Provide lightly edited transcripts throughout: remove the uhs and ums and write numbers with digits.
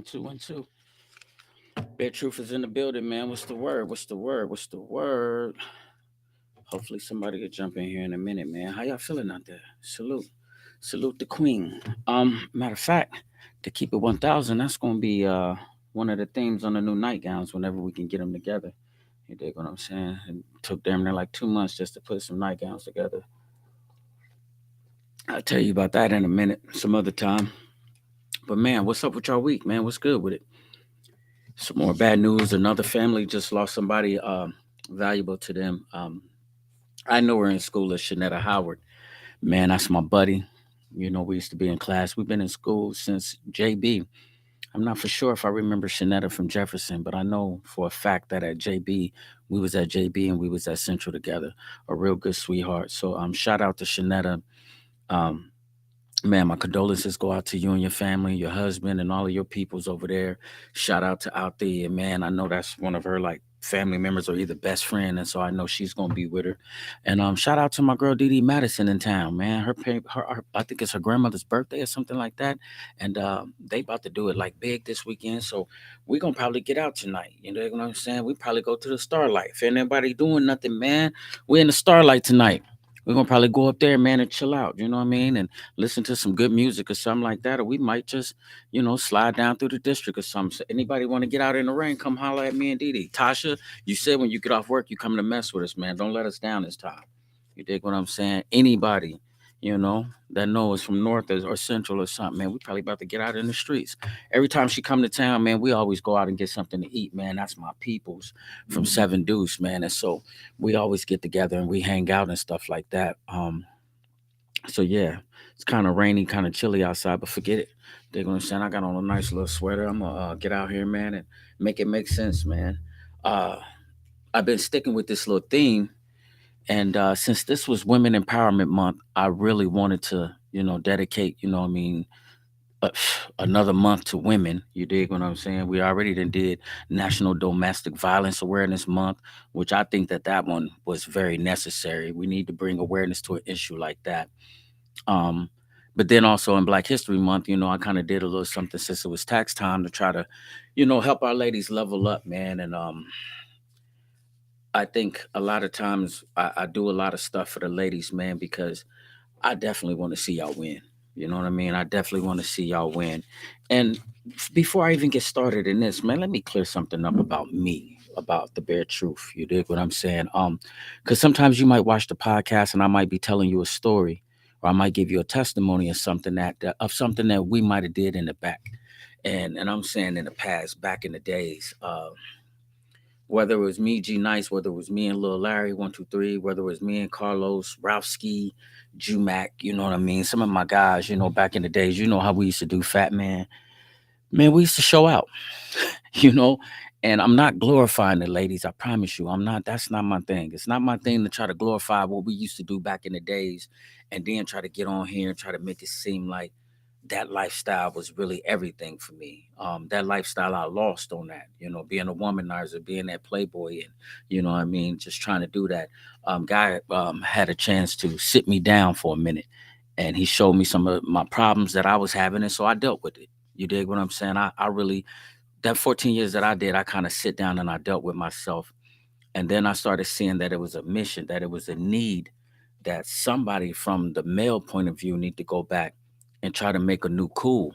One, two, one, two. Bare Truth is in the building, man. What's the word? What's the word? What's the word? Hopefully somebody will jump in here in a minute, man. How y'all feeling out there? Salute. Salute the queen. Matter of fact, to keep it 1,000, that's gonna be one of the themes on the new nightgowns whenever we can get them together. You dig what I'm saying? It took damn near like 2 months just to put some nightgowns together. I'll tell you about that in a minute, some other time. But man, what's up with y'all week, man? What's good with it? Some more bad news. Another family just lost somebody valuable to them. I know her in school as Shanetta Howard. Man, that's my buddy. You know, we used to be in class. We've been in school since JB. I'm not for sure if I remember Shanetta from Jefferson, but I know for a fact that at JB, we was at JB and we was at Central together. A real good sweetheart. So shout out to Shanetta. Um, Man, my condolences go out to you and your family, your husband, and all of your peoples over there. Shout out to out there, man. I know that's one of her like family members or either best friend, and so I know she's gonna be with her. And shout out to my girl Dee Dee Madison in town, man. Her I think it's her grandmother's birthday or something like that, and they about to do it like big this weekend. So we gonna probably get out tonight. You know what I'm saying? We probably go to the Starlight. If ain't anybody doing nothing, man, we in the Starlight tonight. We're gonna probably go up there, man, and chill out. You know what I mean? And listen to some good music or something like that, or we might just, slide down through the district or something. So anybody want to get out in the rain, come holler at me and Dee Dee. Tasha, you said when you get off work, you coming to mess with us, man. Don't let us down this time. You dig what I'm saying? Anybody, that knows from north or central or something, man, we probably about to get out in the streets. Every time she come to town, man, we always go out and get something to eat, man. That's my peoples from Seven Deuce, man. And so we always get together and we hang out and stuff like that. So yeah, it's kind of rainy, kind of chilly outside, but forget it. They're gonna say I got on a nice little sweater. I'm gonna get out here, man, and make it make sense, man. Uh, I've been sticking with this little theme, and since this was Women Empowerment Month, I really wanted to, dedicate, uh, another month to women. You dig what I'm saying? We already did National Domestic Violence Awareness Month, which I think that one was very necessary. We need to bring awareness to an issue like that. um, but then also in Black History Month, I kind of did a little something since it was tax time to try to, help our ladies level up, man. And I think a lot of times I do a lot of stuff for the ladies, man, because I definitely want to see y'all win. You know what I mean? I definitely want to see y'all win. And before I even get started in this, man, let me clear something up about me, about the bare truth. You dig what I'm saying? Because sometimes you might watch the podcast and I might be telling you a story, or I might give you a testimony of something of something that we might have did in the back. And I'm saying in the past, back in the days. Whether it was me, G Nice, whether it was me and Lil Larry, 123, whether it was me and Carlos, Ralph Ski, Jumac, you know what I mean? Some of my guys, back in the days, you know how we used to do Fat Man. Man, we used to show out, you know? And I'm not glorifying the ladies, I promise you. That's not my thing. It's not my thing to try to glorify what we used to do back in the days and then try to get on here and try to make it seem like that lifestyle was really everything for me. That lifestyle I lost on that, being a womanizer, being that playboy, and what I mean, just trying to do that. Guy had a chance to sit me down for a minute, and he showed me some of my problems that I was having, and so I dealt with it. You dig what I'm saying? I really that 14 years that I did, I kind of sit down and I dealt with myself, and then I started seeing that it was a mission, that it was a need, that somebody from the male point of view need to go back and try to make a new cool.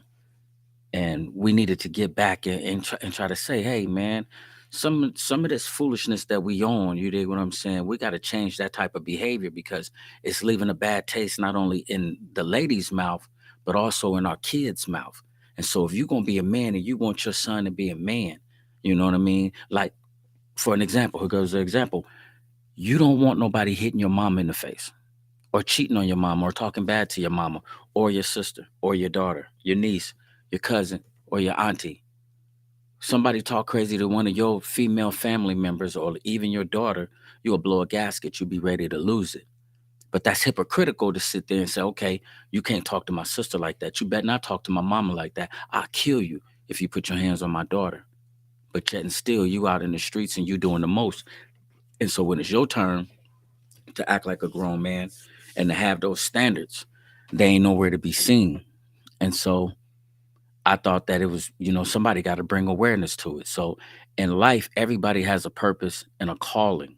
And we needed to get back and try to say, hey man, some of this foolishness that we own, you dig what I'm saying? We got to change that type of behavior because it's leaving a bad taste not only in the lady's mouth, but also in our kids' mouth. And so if you're gonna be a man and you want your son to be a man, you know what I mean? Like for an example, here goes the example. You don't want nobody hitting your mom in the face or cheating on your mom or talking bad to your mama or your sister or your daughter, your niece, your cousin, or your auntie. Somebody talk crazy to one of your female family members or even your daughter, you'll blow a gasket, you'll be ready to lose it. But that's hypocritical to sit there and say, okay, you can't talk to my sister like that. You better not talk to my mama like that. I'll kill you if you put your hands on my daughter. But yet and still you out in the streets and you doing the most. And so when it's your turn to act like a grown man and to have those standards, they ain't nowhere to be seen. And so I thought that it was, somebody got to bring awareness to it. So in life, everybody has a purpose and a calling.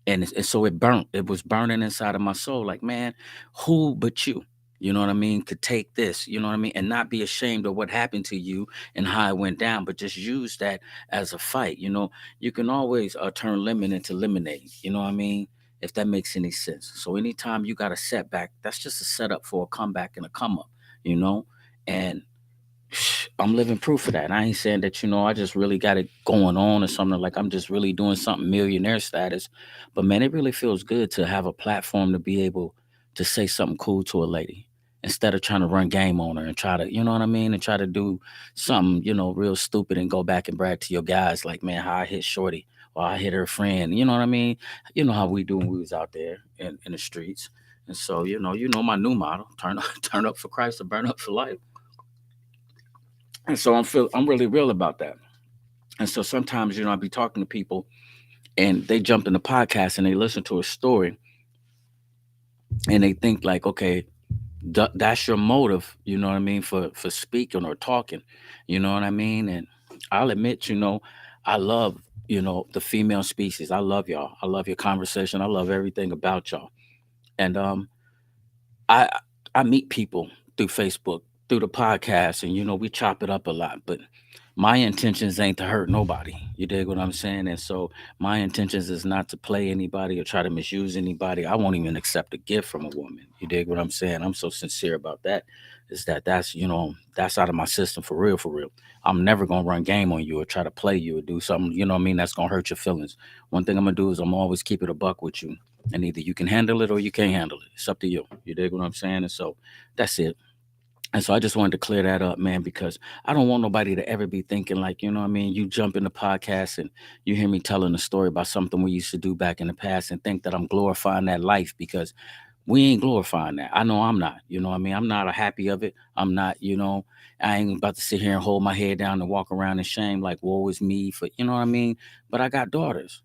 And so it was burning inside of my soul, like, man, who but you, you know what I mean, could take this, you know what I mean, and not be ashamed of what happened to you and how it went down, but just use that as a fight. You can always turn lemon into lemonade, you know what I mean, if that makes any sense. So anytime you got a setback, that's just a setup for a comeback and a come up, you know. And I'm living proof of that. I ain't saying that, I just really got it going on or something, like I'm just really doing something millionaire status. But man, it really feels good to have a platform to be able to say something cool to a lady instead of trying to run game on her and try to, you know what I mean, and try to do something, real stupid and go back and brag to your guys like, man, how I hit Shorty or I hit her friend. You know what I mean? You know how we do when we was out there in the streets. And so, you know my new motto: turn turn up for Christ or burn up for life. And so I'm really real about that. And so sometimes, I be talking to people and they jump in the podcast and they listen to a story and they think like, okay, that's your motive, you know what I mean, for speaking or talking, you know what I mean? And I'll admit, I love, the female species. I love y'all. I love your conversation. I love everything about y'all. And I I meet people through Facebook, through the podcast, and we chop it up a lot. But my intentions ain't to hurt nobody. You dig what I'm saying? And so my intentions is not to play anybody or try to misuse anybody. I won't even accept a gift from a woman. You dig what I'm saying? I'm so sincere about that. Is that that's out of my system for real, for real. I'm never gonna run game on you or try to play you or do something, you know what I mean, that's gonna hurt your feelings. One thing I'm gonna do is I'm always keep it a buck with you. And either you can handle it or you can't handle it. It's up to you. You dig what I'm saying? And so that's it. And so I just wanted to clear that up, man, because I don't want nobody to ever be thinking like, you know what I mean, you jump in the podcast and you hear me telling a story about something we used to do back in the past and think that I'm glorifying that life, because we ain't glorifying that. I know I'm not, you know what I mean? I'm not a happy of it. I'm not, I ain't about to sit here and hold my head down and walk around in shame like woe is me for, you know what I mean? But I got daughters.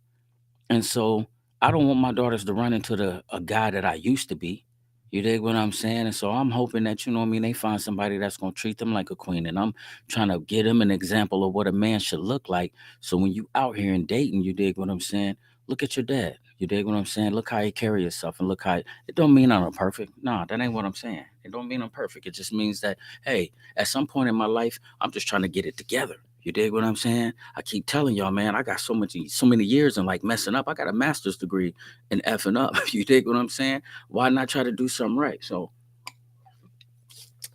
And so I don't want my daughters to run into a guy that I used to be. You dig what I'm saying? And so I'm hoping that, you know what I mean, they find somebody that's gonna treat them like a queen. And I'm trying to get them an example of what a man should look like. So when you out here and dating, you dig what I'm saying? Look at your dad. You dig what I'm saying? Look how he carry himself and look how it don't mean I'm perfect. No, that ain't what I'm saying. It don't mean I'm perfect. It just means that, hey, at some point in my life, I'm just trying to get it together. You dig what I'm saying? I keep telling y'all, man, I got so many years in like messing up. I got a master's degree in effing up. You dig what I'm saying? Why not try to do something right? So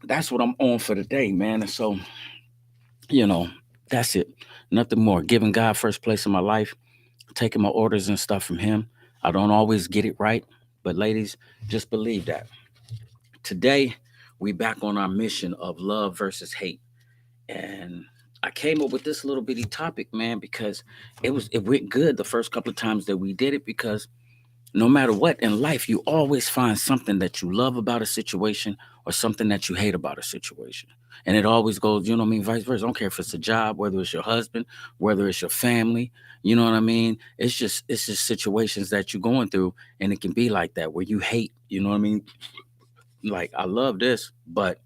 that's what I'm on for today, man. And so, you know, that's it. Nothing more. Giving God first place in my life, taking my orders and stuff from Him. I don't always get it right, but ladies, just believe that. Today, we back on our mission of love versus hate. And I came up with this little bitty topic, man, because it went good the first couple of times that we did it, because no matter what in life, you always find something that you love about a situation or something that you hate about a situation. And it always goes, you know what I mean, vice versa. I don't care if it's a job, whether it's your husband, whether it's your family, you know what I mean? It's just situations that you're going through, and it can be like that where you hate, you know what I mean? Like, I love this, but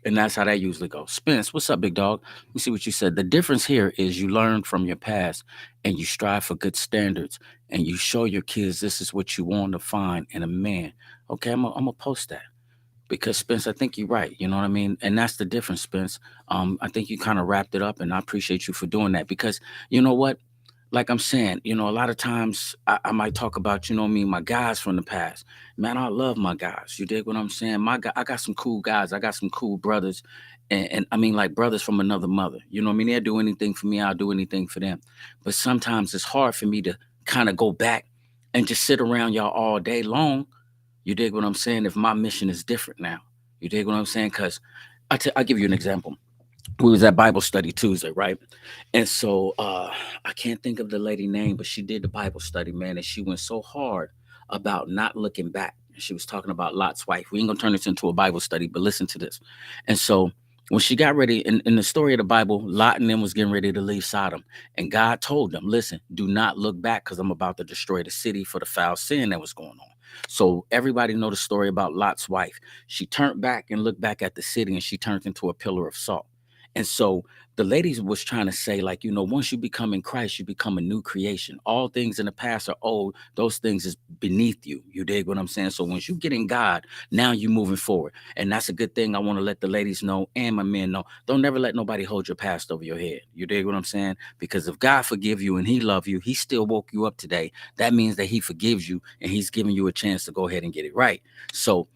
and that's how that usually goes. Spence, what's up, big dog? Let me see what you said. The difference here is you learn from your past and you strive for good standards and you show your kids this is what you want to find in a man. Okay, I'm gonna post that because Spence, I think you're right. You know what I mean? And that's the difference, Spence. I think you kind of wrapped it up, and I appreciate you for doing that because you know what? Like I'm saying, a lot of times I might talk about, you know what I mean, my guys from the past. Man, I love my guys. You dig what I'm saying? I got some cool guys. I got some cool brothers. And I mean, like brothers from another mother. You know what I mean? They'll do anything for me. I'll do anything for them. But sometimes it's hard for me to kind of go back and just sit around y'all all day long. You dig what I'm saying? If my mission is different now. You dig what I'm saying? Because I'll give you an example. We was at Bible study Tuesday, right? And so I can't think of the lady name, but she did the Bible study, man, and she went so hard about not looking back. She was talking about Lot's wife. We ain't gonna turn this into a Bible study, but listen to this. And so when she got ready in the story of the Bible, Lot and them was getting ready to leave Sodom. And God told them, listen, do not look back because I'm about to destroy the city for the foul sin that was going on. So everybody know the story about Lot's wife. She turned back and looked back at the city and she turned into a pillar of salt. And so the ladies was trying to say, like, once you become in Christ, you become a new creation. All things in the past are old. Those things is beneath you. You dig what I'm saying? So once you get in God, now you moving forward. And that's a good thing. I want to let the ladies know and my men know. Don't never let nobody hold your past over your head. You dig what I'm saying? Because if God forgive you and he love you, he still woke you up today. That means that he forgives you and he's giving you a chance to go ahead and get it right. So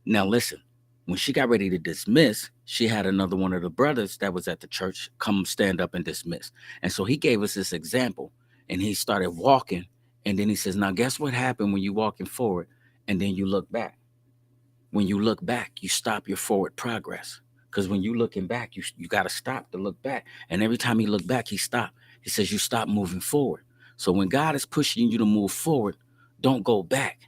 now listen, when she got ready to dismiss, she had another one of the brothers that was at the church come stand up and dismiss. And so he gave us this example and he started walking. And then he says, now guess what happened when you walking forward and then you look back? When you look back, you stop your forward progress. Because when you looking back, you got to stop to look back. And every time he look back, he stop. He says you stop moving forward. So when God is pushing you to move forward, don't go back.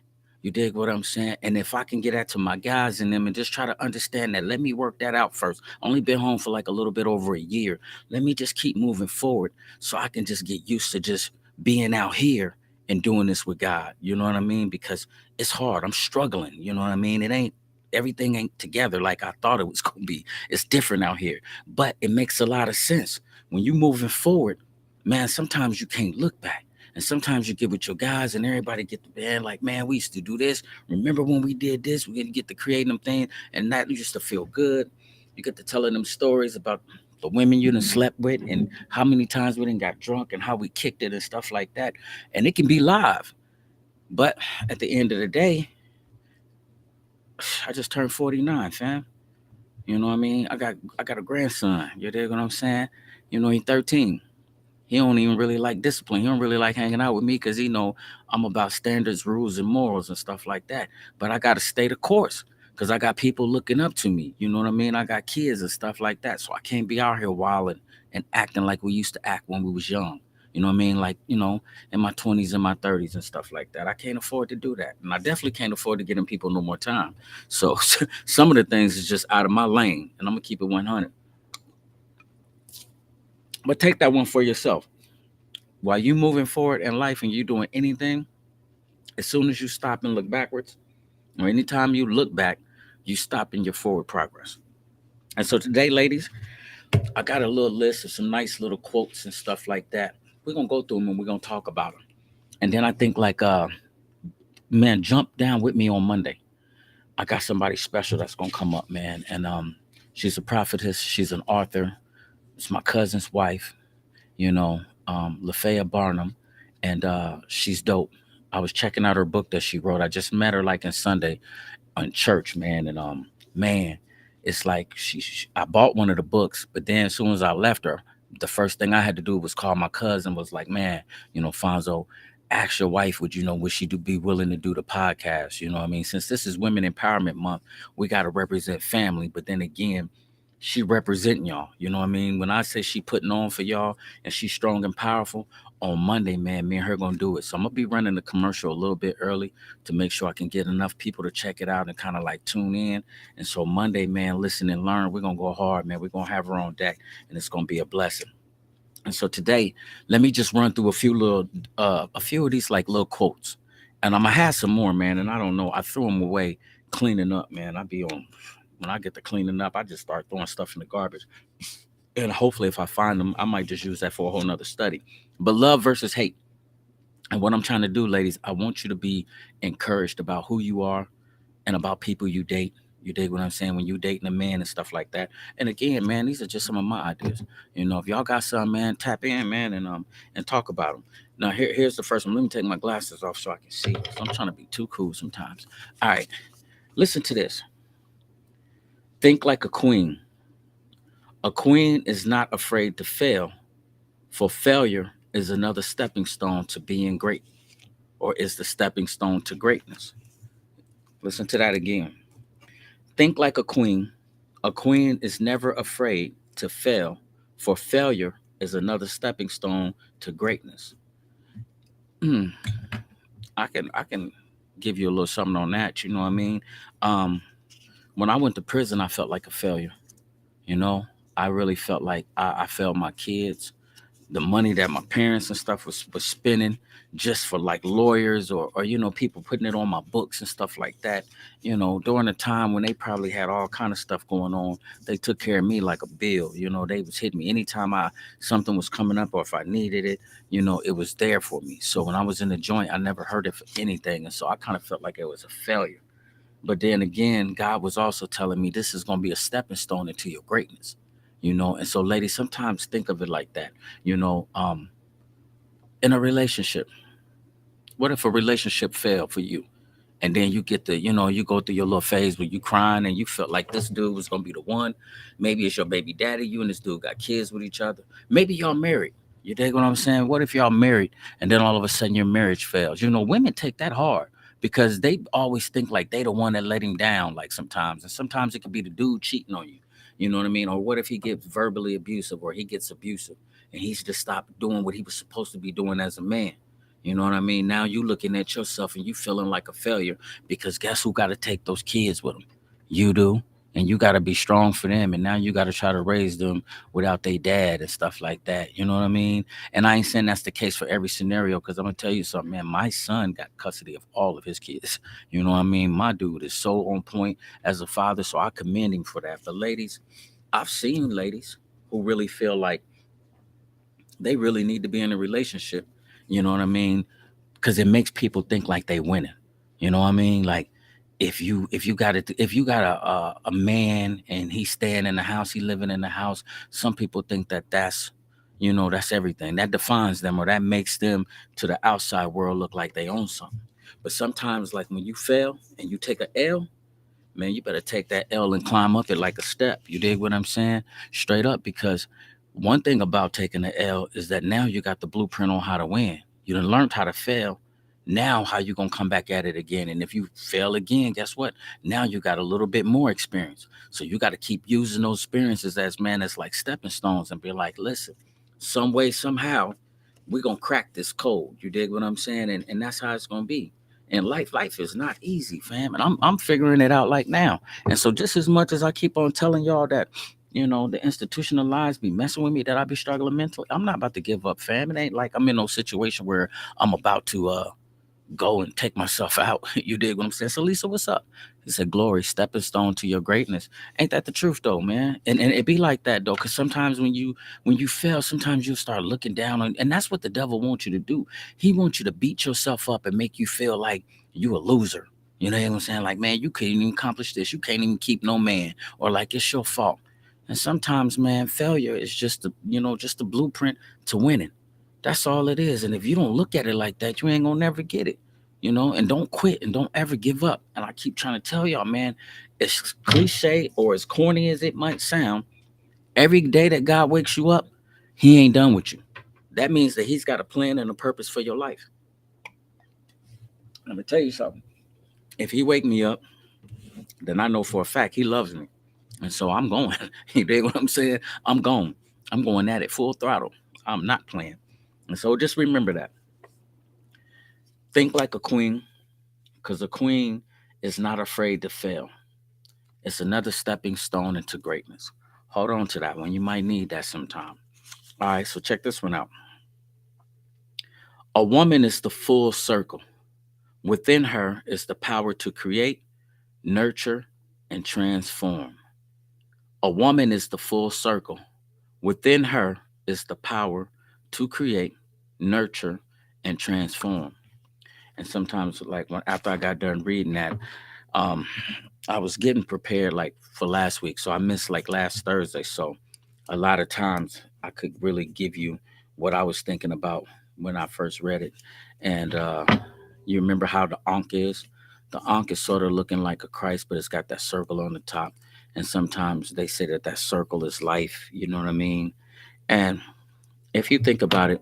You dig what I'm saying? And if I can get that to my guys and them and just try to understand that, let me work that out first. Only been home for like a little bit over a year. Let me just keep moving forward so I can just get used to just being out here and doing this with God. You know what I mean? Because it's hard. I'm struggling. You know what I mean? Everything ain't together like I thought it was gonna be. It's different out here. But it makes a lot of sense. When you moving forward, man, sometimes you can't look back. And sometimes you get with your guys and everybody get the band like, man, we used to do this. Remember when we did this? We get to creating them things, and that used to feel good. You get to telling them stories about the women you done slept with and how many times we done got drunk and how we kicked it and stuff like that. And it can be live. But at the end of the day, I just turned 49, fam. You know what I mean? I got a grandson. You dig what I'm saying? He's 13. He don't even really like discipline. He don't really like hanging out with me because he know I'm about standards, rules, and morals and stuff like that. But I gotta stay the course because I got people looking up to me. You know what I mean? I got kids and stuff like that. So I can't be out here wilding and acting like we used to act when we was young. You know what I mean? Like, in my 20s and my 30s and stuff like that. I can't afford to do that. And I definitely can't afford to give them people no more time. So some of the things is just out of my lane. And I'm gonna keep it 100. But take that one for yourself. While you moving forward in life and you doing anything, as soon as you stop and look backwards, or anytime you look back, you stop in your forward progress. And so today, ladies, I got a little list of some nice little quotes and stuff like that. We're gonna go through them and we're gonna talk about them. And then I think like man, jump down with me on Monday. I got somebody special that's gonna come up, man. And she's a prophetess, she's an author, it's my cousin's wife, Lafayette Barnum, and she's dope. I was checking out her book that she wrote. I just met her like in Sunday on church, man, and man, it's like I bought one of the books, but then as soon as I left her, the first thing I had to do was call my cousin. Was like, man, Fonzo, ask your wife, would she be willing to do the podcast? You know what I mean? Since this is Women Empowerment Month, we got to represent family, but then again, she representing y'all. You know what I mean? When I say she putting on for y'all and she's strong and powerful, on Monday, man, me and her gonna do it. So I'm gonna be running the commercial a little bit early to make sure I can get enough people to check it out and kind of like tune in. And so Monday, man, listen and learn. We're gonna go hard, man. We're gonna have her on deck, and it's gonna be a blessing. And so today, let me just run through a few of these like little quotes, and I'm gonna have some more, man. And I don't know, I threw them away cleaning up, man. I be on when I get to cleaning up, I just start throwing stuff in the garbage. And hopefully, if I find them, I might just use that for a whole nother study. But love versus hate. And what I'm trying to do, ladies, I want you to be encouraged about who you are and about people you date. You dig what I'm saying? When you dating a man and stuff like that. And again, man, these are just some of my ideas. If y'all got some, man, tap in, man, and talk about them. Now, here's the first one. Let me take my glasses off so I can see. So I'm trying to be too cool sometimes. All right, listen to this. Think like a queen. A queen is not afraid to fail, for failure is another stepping stone to being great, or is the stepping stone to greatness. Listen to that again. Think like a queen. A queen is never afraid to fail, for failure is another stepping stone to greatness. Mm, I can give you a little something on that. You know what I mean? Um, when I went to prison, I felt like a failure. You know, I really felt like I failed my kids. the money that my parents and stuff was spending just for like lawyers or people putting it on my books and stuff like that, during a time when they probably had all kind of stuff going on. They took care of me like a bill. They was hitting me anytime I something was coming up, or if I needed it, it was there for me. So when I was in the joint, I never heard it for anything, and so I kind of felt like it was a failure. But then again, God was also telling me this is going to be a stepping stone into your greatness. And so ladies, sometimes think of it like that. you know um in a relationship, what if a relationship failed for you? And then you get the, you go through your little phase where you crying and you felt like this dude was gonna be the one. Maybe it's your baby daddy. You and this dude got kids with each other. Maybe y'all married. You dig what I'm saying? What if y'all married and then all of a sudden your marriage fails? Women take that hard because they always think like they the one that let him down. Like sometimes, and sometimes it could be the dude cheating on you. You know what I mean? Or what if he gets verbally abusive, or he gets abusive, and he's just stopped doing what he was supposed to be doing as a man? You know what I mean? Now you looking at yourself and you feeling like a failure because guess who got to take those kids with them? You do. And you got to be strong for them. And now you got to try to raise them without their dad and stuff like that. You know what I mean? And I ain't saying that's the case for every scenario, because I'm going to tell you something, man. My son got custody of all of his kids. You know what I mean? My dude is so on point as a father. So I commend him for that. But ladies, I've seen ladies who really feel like they really need to be in a relationship. You know what I mean? Because it makes people think like they winning. You know what I mean? Like if you got a man and he's staying in the house, he living in the house. Some people think that that's everything. That defines them, or that makes them to the outside world look like they own something. But sometimes, like when you fail and you take a L, man, you better take that L and climb up it like a step. You dig what I'm saying? Straight up, because one thing about taking the L is that now you got the blueprint on how to win. You done learned how to fail. Now how you gonna come back at it again? And if you fail again, guess what? Now you got a little bit more experience. So you got to keep using those experiences as like stepping stones, and be like, listen, some way, somehow, we gonna crack this code. You dig what I'm saying? And that's how it's gonna be. And life is not easy, fam. And I'm figuring it out like now. And so just as much as I keep on telling y'all that, the institutional lies be messing with me, that I be struggling mentally, I'm not about to give up, fam. It ain't like I'm in no situation where I'm about to go and take myself out. You dig what I'm saying? So Lisa, what's up? He said, Glory, stepping stone to your greatness. Ain't that the truth though, man? And it be like that though, because sometimes when you fail, sometimes you start looking down on, and that's what the devil wants you to do. He wants you to beat yourself up and make you feel like you a loser. You know what I'm saying? Like, man, you can't even accomplish this. You can't even keep no man, or like it's your fault. And sometimes, man, failure is just a blueprint to winning. That's all it is. And if you don't look at it like that, you ain't gonna never get it. And don't quit and don't ever give up. And I keep trying to tell y'all, man, as cliche or as corny as it might sound, every day that God wakes you up, He ain't done with you. That means that He's got a plan and a purpose for your life. Let me tell you something. If He wake me up, then I know for a fact He loves me. And so I'm going. You dig what I'm saying? I'm going. I'm going at it full throttle. I'm not playing. And so just remember that. Think like a queen, because a queen is not afraid to fail. It's another stepping stone into greatness. Hold on to that one. You might need that sometime. All right, so check this one out. A woman is the full circle. Within her is the power to create, nurture, and transform. A woman is the full circle. Within her is the power to create, nurture, and transform. And sometimes, like after I got done reading that, um, I was getting prepared like for last week, so I missed like last Thursday. So a lot of times I could really give you what I was thinking about when I first read it. And you remember how the Ankh is? The Ankh is sort of looking like a Christ, but it's got that circle on the top. And sometimes they say that that circle is life. You know what I mean? And if you think about it,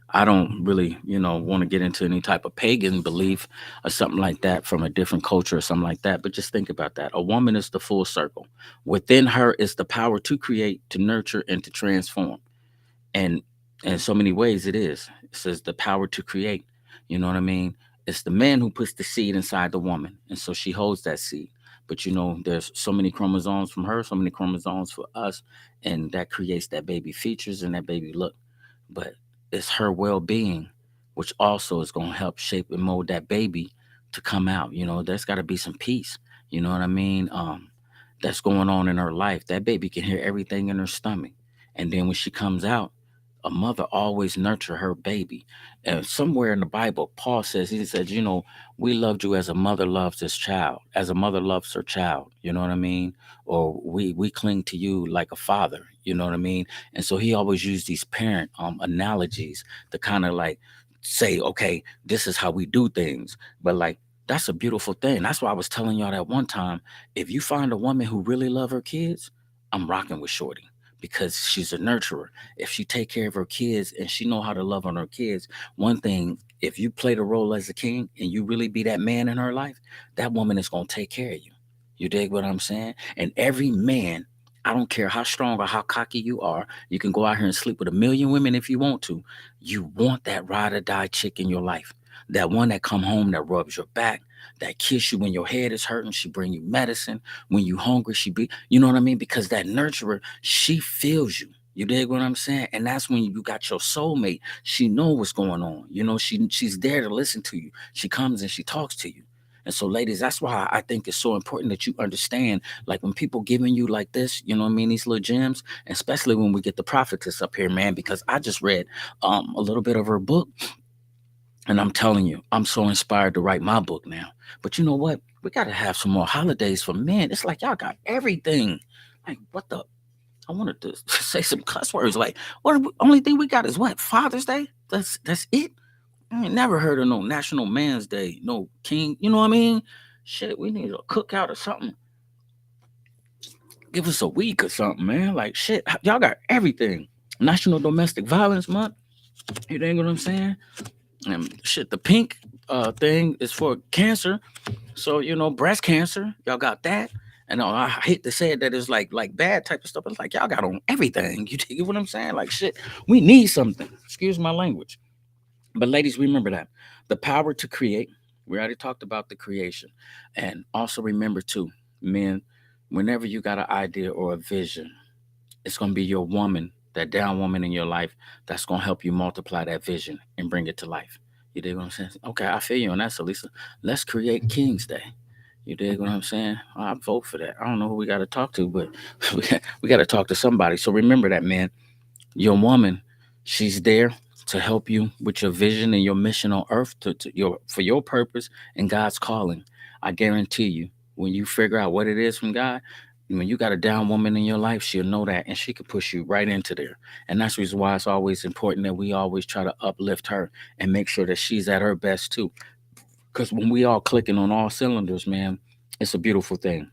I don't really, want to get into any type of pagan belief or something like that from a different culture or something like that. But just think about that. A woman is the full circle. Within her is the power to create, to nurture, and to transform. And in so many ways, it is. It says the power to create. You know what I mean? It's the man who puts the seed inside the woman, and so she holds that seed. But there's so many chromosomes from her, so many chromosomes for us, and that creates that baby features and that baby look. But it's her well-being, which also is going to help shape and mold that baby to come out. There's got to be some peace. You know what I mean? That's going on in her life. That baby can hear everything in her stomach, and then when she comes out, a mother always nurture her baby. And somewhere in the Bible, Paul says, he says, we loved you as a mother loves his child, as a mother loves her child. You know what I mean? Or we cling to you like a father. You know what I mean? And so he always used these parent analogies to kind of like say, okay, this is how we do things. But like, that's a beautiful thing. That's why I was telling y'all that one time, if you find a woman who really love her kids, I'm rocking with Shorty because she's a nurturer. If she take care of her kids and she know how to love on her kids, one thing, if you play the role as a king and you really be that man in her life, that woman is going to take care of you. You dig what I'm saying? And every man, I don't care how strong or how cocky you are, you can go out here and sleep with a million women if you want to. You want that ride or die chick in your life. That one that come home that rubs your back, that kiss you when your head is hurting, she bring you medicine. When you hungry, she be, you know what I mean? Because that nurturer, she feels you. You dig what I'm saying? And that's when you got your soulmate. She know what's going on. She's there to listen to you. She comes and she talks to you. And so, ladies, that's why I think it's so important that you understand, like when people giving you like this, you know what I mean, these little gems, especially when we get the prophetess up here, man, because I just read a little bit of her book, and I'm telling you, I'm so inspired to write my book now. But you know what? We got to have some more holidays for men. It's like y'all got everything. Like, what the? I wanted to say some cuss words. Like, only thing we got is what? Father's Day? That's it? I ain't never heard of no National Man's Day, no King. You know what I mean? Shit, we need a cookout or something. Give us a week or something, man. Like, shit, y'all got everything. National Domestic Violence Month. You know what I'm saying? And shit, the pink thing is for cancer. So breast cancer, y'all got that. And I hate to say it that it's like bad type of stuff. But it's like y'all got on everything. You get what I'm saying? Like shit, we need something. Excuse my language. But ladies, remember that the power to create. We already talked about the creation, and also remember too, men. Whenever you got an idea or a vision, it's gonna be your woman, that down woman in your life, that's gonna help you multiply that vision and bring it to life. You dig what I'm saying? Okay, I feel you on that, Salisa. Let's create King's Day. You dig what I'm saying? I vote for that. I don't know who we got to talk to, but we got to talk to somebody. So remember that, man. Your woman, she's there to help you with your vision and your mission on earth to your for your purpose and God's calling. I guarantee you, when you figure out what it is from God, when you got a down woman in your life, she'll know that and she could push you right into there. And that's the reason why it's always important that we always try to uplift her and make sure that she's at her best too. Because when we all clicking on all cylinders, man, it's a beautiful thing.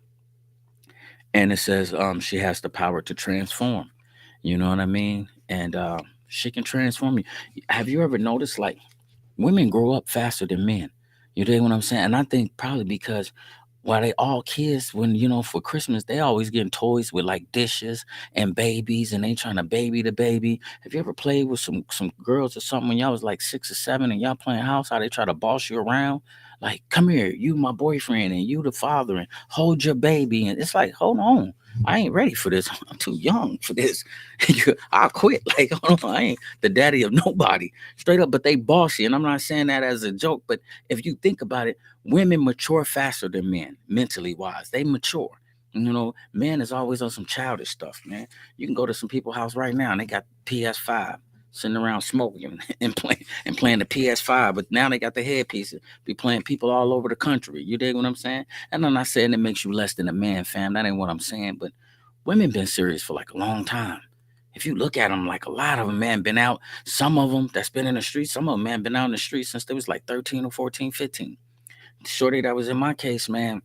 And it says she has the power to transform. You know what I mean? And she can transform you. Have you ever noticed like women grow up faster than men? You dig what I'm saying? And I think probably because while they all kids, when for Christmas they always getting toys with like dishes and babies, and they trying to baby the baby. Have you ever played with some girls or something when y'all was like 6 or 7 and y'all playing house? How they try to boss you around? Like, come here, you my boyfriend, and you the father, and hold your baby. And it's like, hold on, I ain't ready for this. I'm too young for this. I'll quit. Like, hold on, I ain't the daddy of nobody. Straight up, but they bossy. And I'm not saying that as a joke, but if you think about it, women mature faster than men, mentally wise. They mature. Men is always on some childish stuff, man. You can go to some people's house right now and they got PS5 sitting around smoking and playing the PS5, but now they got the headpieces, be playing people all over the country. You dig what I'm saying? And I'm not saying it makes you less than a man, fam. That ain't what I'm saying. But women been serious for like a long time. If you look at them, like a lot of them, man, been out. Some of them that's been in the streets, some of them, man, been out in the streets since they was like 13 or 14, 15. Shorty that was in my case, man,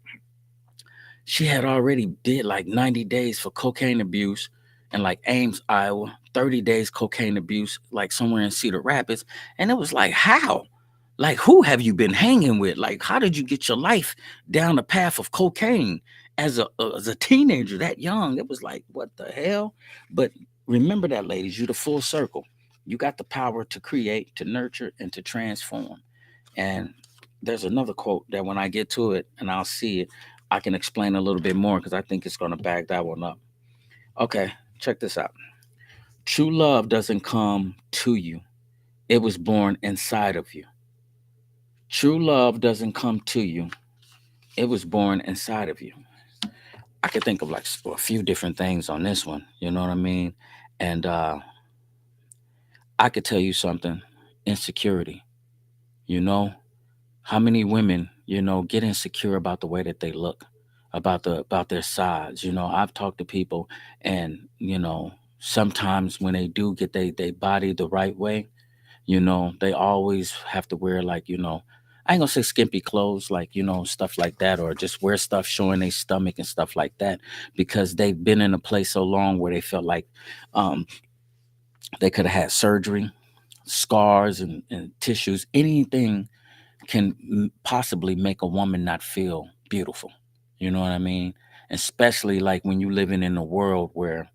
she had already did like 90 days for cocaine abuse in like Ames, Iowa, 30 days cocaine abuse like somewhere in Cedar Rapids. And it was like, how? Like, who have you been hanging with? Like, how did you get your life down the path of cocaine as a teenager that young? It was like, what the hell? But remember that, ladies, you the full circle. You got the power to create, to nurture, and to transform. And there's another quote that when I get to it and I'll see it, I can explain a little bit more because I think it's going to bag that one up. Okay, check this out. True love doesn't come to you, it was born inside of you. True love doesn't come to you, it was born inside of you. I could think of like a few different things on this one, you know what I mean? And I could tell you something, insecurity, you know? How many women, get insecure about the way that they look, about their size? I've talked to people, and sometimes when they do get they body the right way, they always have to wear like, I ain't gonna say skimpy clothes, like, stuff like that, or just wear stuff showing their stomach and stuff like that, because they've been in a place so long where they felt like um, they could have had surgery, scars, and tissues, anything can possibly make a woman not feel beautiful. You know what I mean? Especially like when you living in a world where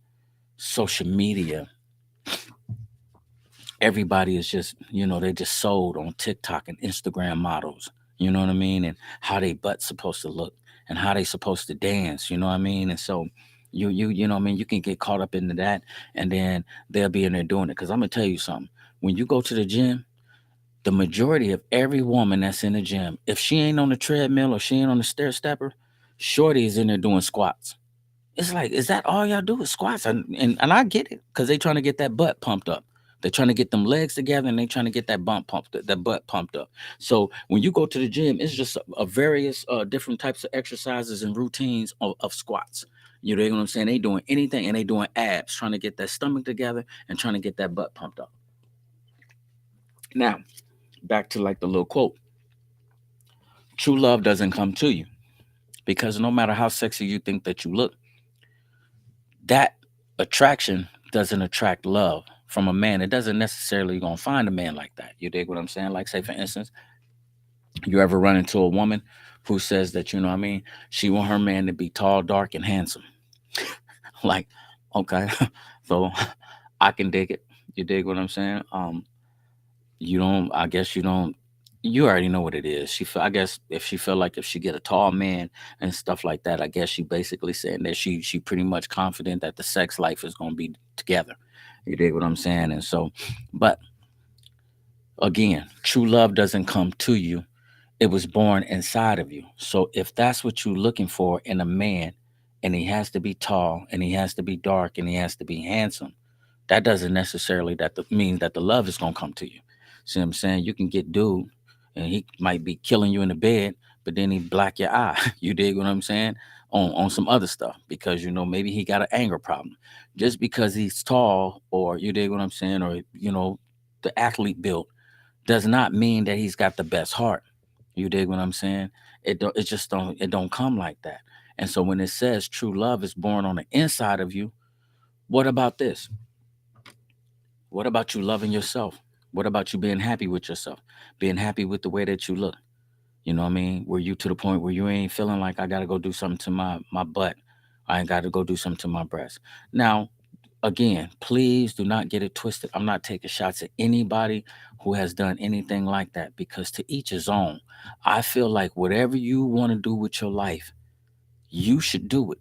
social media, everybody is just, they just sold on TikTok and Instagram models. You know what I mean? And how they butt's supposed to look and how they supposed to dance. You know what I mean? And so you know what I mean? You can get caught up into that, and then they'll be in there doing it. Cause I'm gonna tell you something. When you go to the gym, the majority of every woman that's in the gym, if she ain't on the treadmill or she ain't on the stair stepper, shorty is in there doing squats. It's like, is that all y'all do is squats? And I get it, because they trying to get that butt pumped up. They're trying to get them legs together, and they trying to get that that butt pumped up. So when you go to the gym, it's just a various different types of exercises and routines of squats. You know what I'm saying? They doing anything, and they doing abs, trying to get that stomach together and trying to get that butt pumped up. Now, back to like the little quote. True love doesn't come to you, because no matter how sexy you think that you look, that attraction doesn't attract love from a man. It doesn't necessarily gonna find a man like that. You dig what I'm saying? Like, say for instance, you ever run into a woman who says that, you know what I mean, she want her man to be tall, dark, and handsome. Like, okay, so I can dig it. You dig what I'm saying? You don't, I guess you don't, you already know what it is. I guess if she felt like if she get a tall man and stuff like that, I guess she basically saying that she pretty much confident that the sex life is gonna be together. You dig what I'm saying? And so, but again, true love doesn't come to you. It was born inside of you. So if that's what you're looking for in a man, and he has to be tall, and he has to be dark, and he has to be handsome, that doesn't necessarily mean that the love is gonna come to you. See what I'm saying? You can get dude, and he might be killing you in the bed, but then he black your eye. You dig what I'm saying? On some other stuff, because maybe he got an anger problem. Just because he's tall, or you dig what I'm saying, or the athlete built, does not mean that he's got the best heart. You dig what I'm saying? It don't come like that. And so when it says true love is born on the inside of you, what about this? What about you loving yourself? What about you being happy with yourself? Being happy with the way that you look? You know what I mean? Were you to the point where you ain't feeling like I gotta go do something to my butt? I ain't gotta go do something to my breast. Now, again, please do not get it twisted. I'm not taking shots at anybody who has done anything like that, because to each his own. I feel like whatever you want to do with your life, you should do it.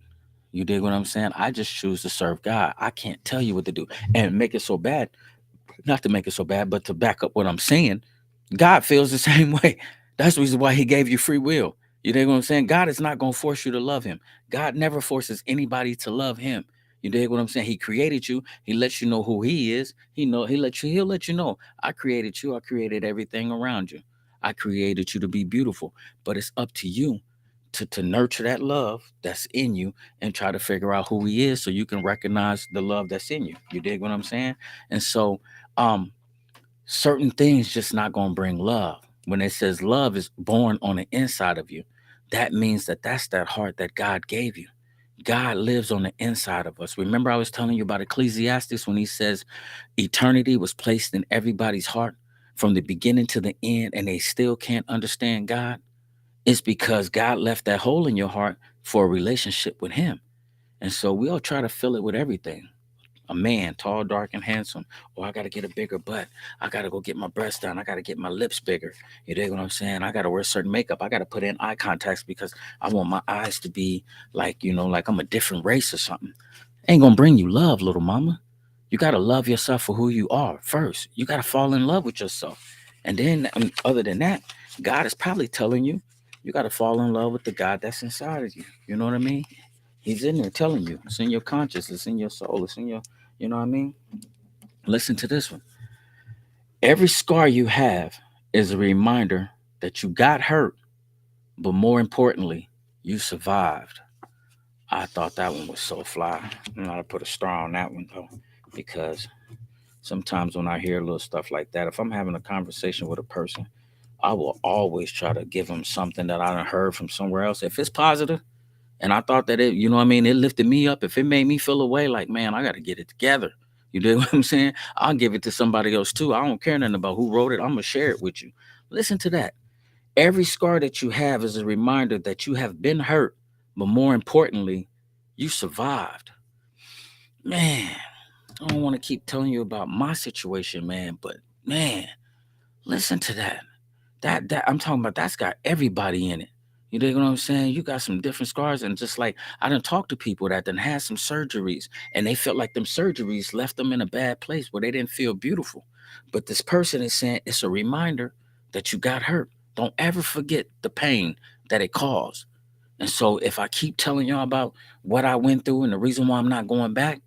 You dig what I'm saying? I just choose to serve God. I can't tell you what to do and make it so bad, not to make it so bad, but to back up what I'm saying. God feels the same way. That's the reason why he gave you free will. You dig what I'm saying? God is not going to force you to love him. God never forces anybody to love him. You dig what I'm saying? He created you. He lets you know who he is. He'll let you know. I created you. I created everything around you. I created you to be beautiful. But it's up to you to nurture that love that's in you, and try to figure out who he is, so you can recognize the love that's in you. You dig what I'm saying? And so um certain things just not going to bring love. When it says love is born on the inside of you, that means that that's that heart that God gave you. God lives on the inside of us. Remember, I was telling you about Ecclesiastes when he says eternity was placed in everybody's heart from the beginning to the end, and they still can't understand God. It's because God left that hole in your heart for a relationship with him. And so we'll try to fill it with everything. a man, tall, dark, and handsome. Or I got to get a bigger butt. I got to go get my breasts done. I got to get my lips bigger. You dig what I'm saying? I got to wear certain makeup. I got to put in eye contacts because I want my eyes to be like, like I'm a different race or something. Ain't gonna bring you love, little mama. You gotta love yourself for who you are first. You gotta fall in love with yourself. And then, other than that, God is probably telling you, you gotta fall in love with the God that's inside of you. You know what I mean? He's in there telling you. It's in your conscience. It's in your soul. It's in your, you know what I mean? Listen to this one. Every scar you have is a reminder that you got hurt, but more importantly, you survived. I thought that one was so fly. I'm gonna put a star on that one though, because sometimes when I hear little stuff like that, if I'm having a conversation with a person, I will always try to give them something that I done heard from somewhere else. If it's positive, and I thought that it, what I mean, it lifted me up. If it made me feel away, like man, I got to get it together. You dig what I'm saying? I'll give it to somebody else too. I don't care nothing about who wrote it. I'm gonna share it with you. Listen to that. Every scar that you have is a reminder that you have been hurt, but more importantly, you survived. Man, I don't want to keep telling you about my situation, man, but man, listen to that. That I'm talking about, that's got everybody in it. You dig what I'm saying? You got some different scars, and just like I done talked to people that done had some surgeries, and they felt like them surgeries left them in a bad place where they didn't feel beautiful. But this person is saying it's a reminder that you got hurt. Don't ever forget the pain that it caused. And so if I keep telling y'all about what I went through and the reason why I'm not going back,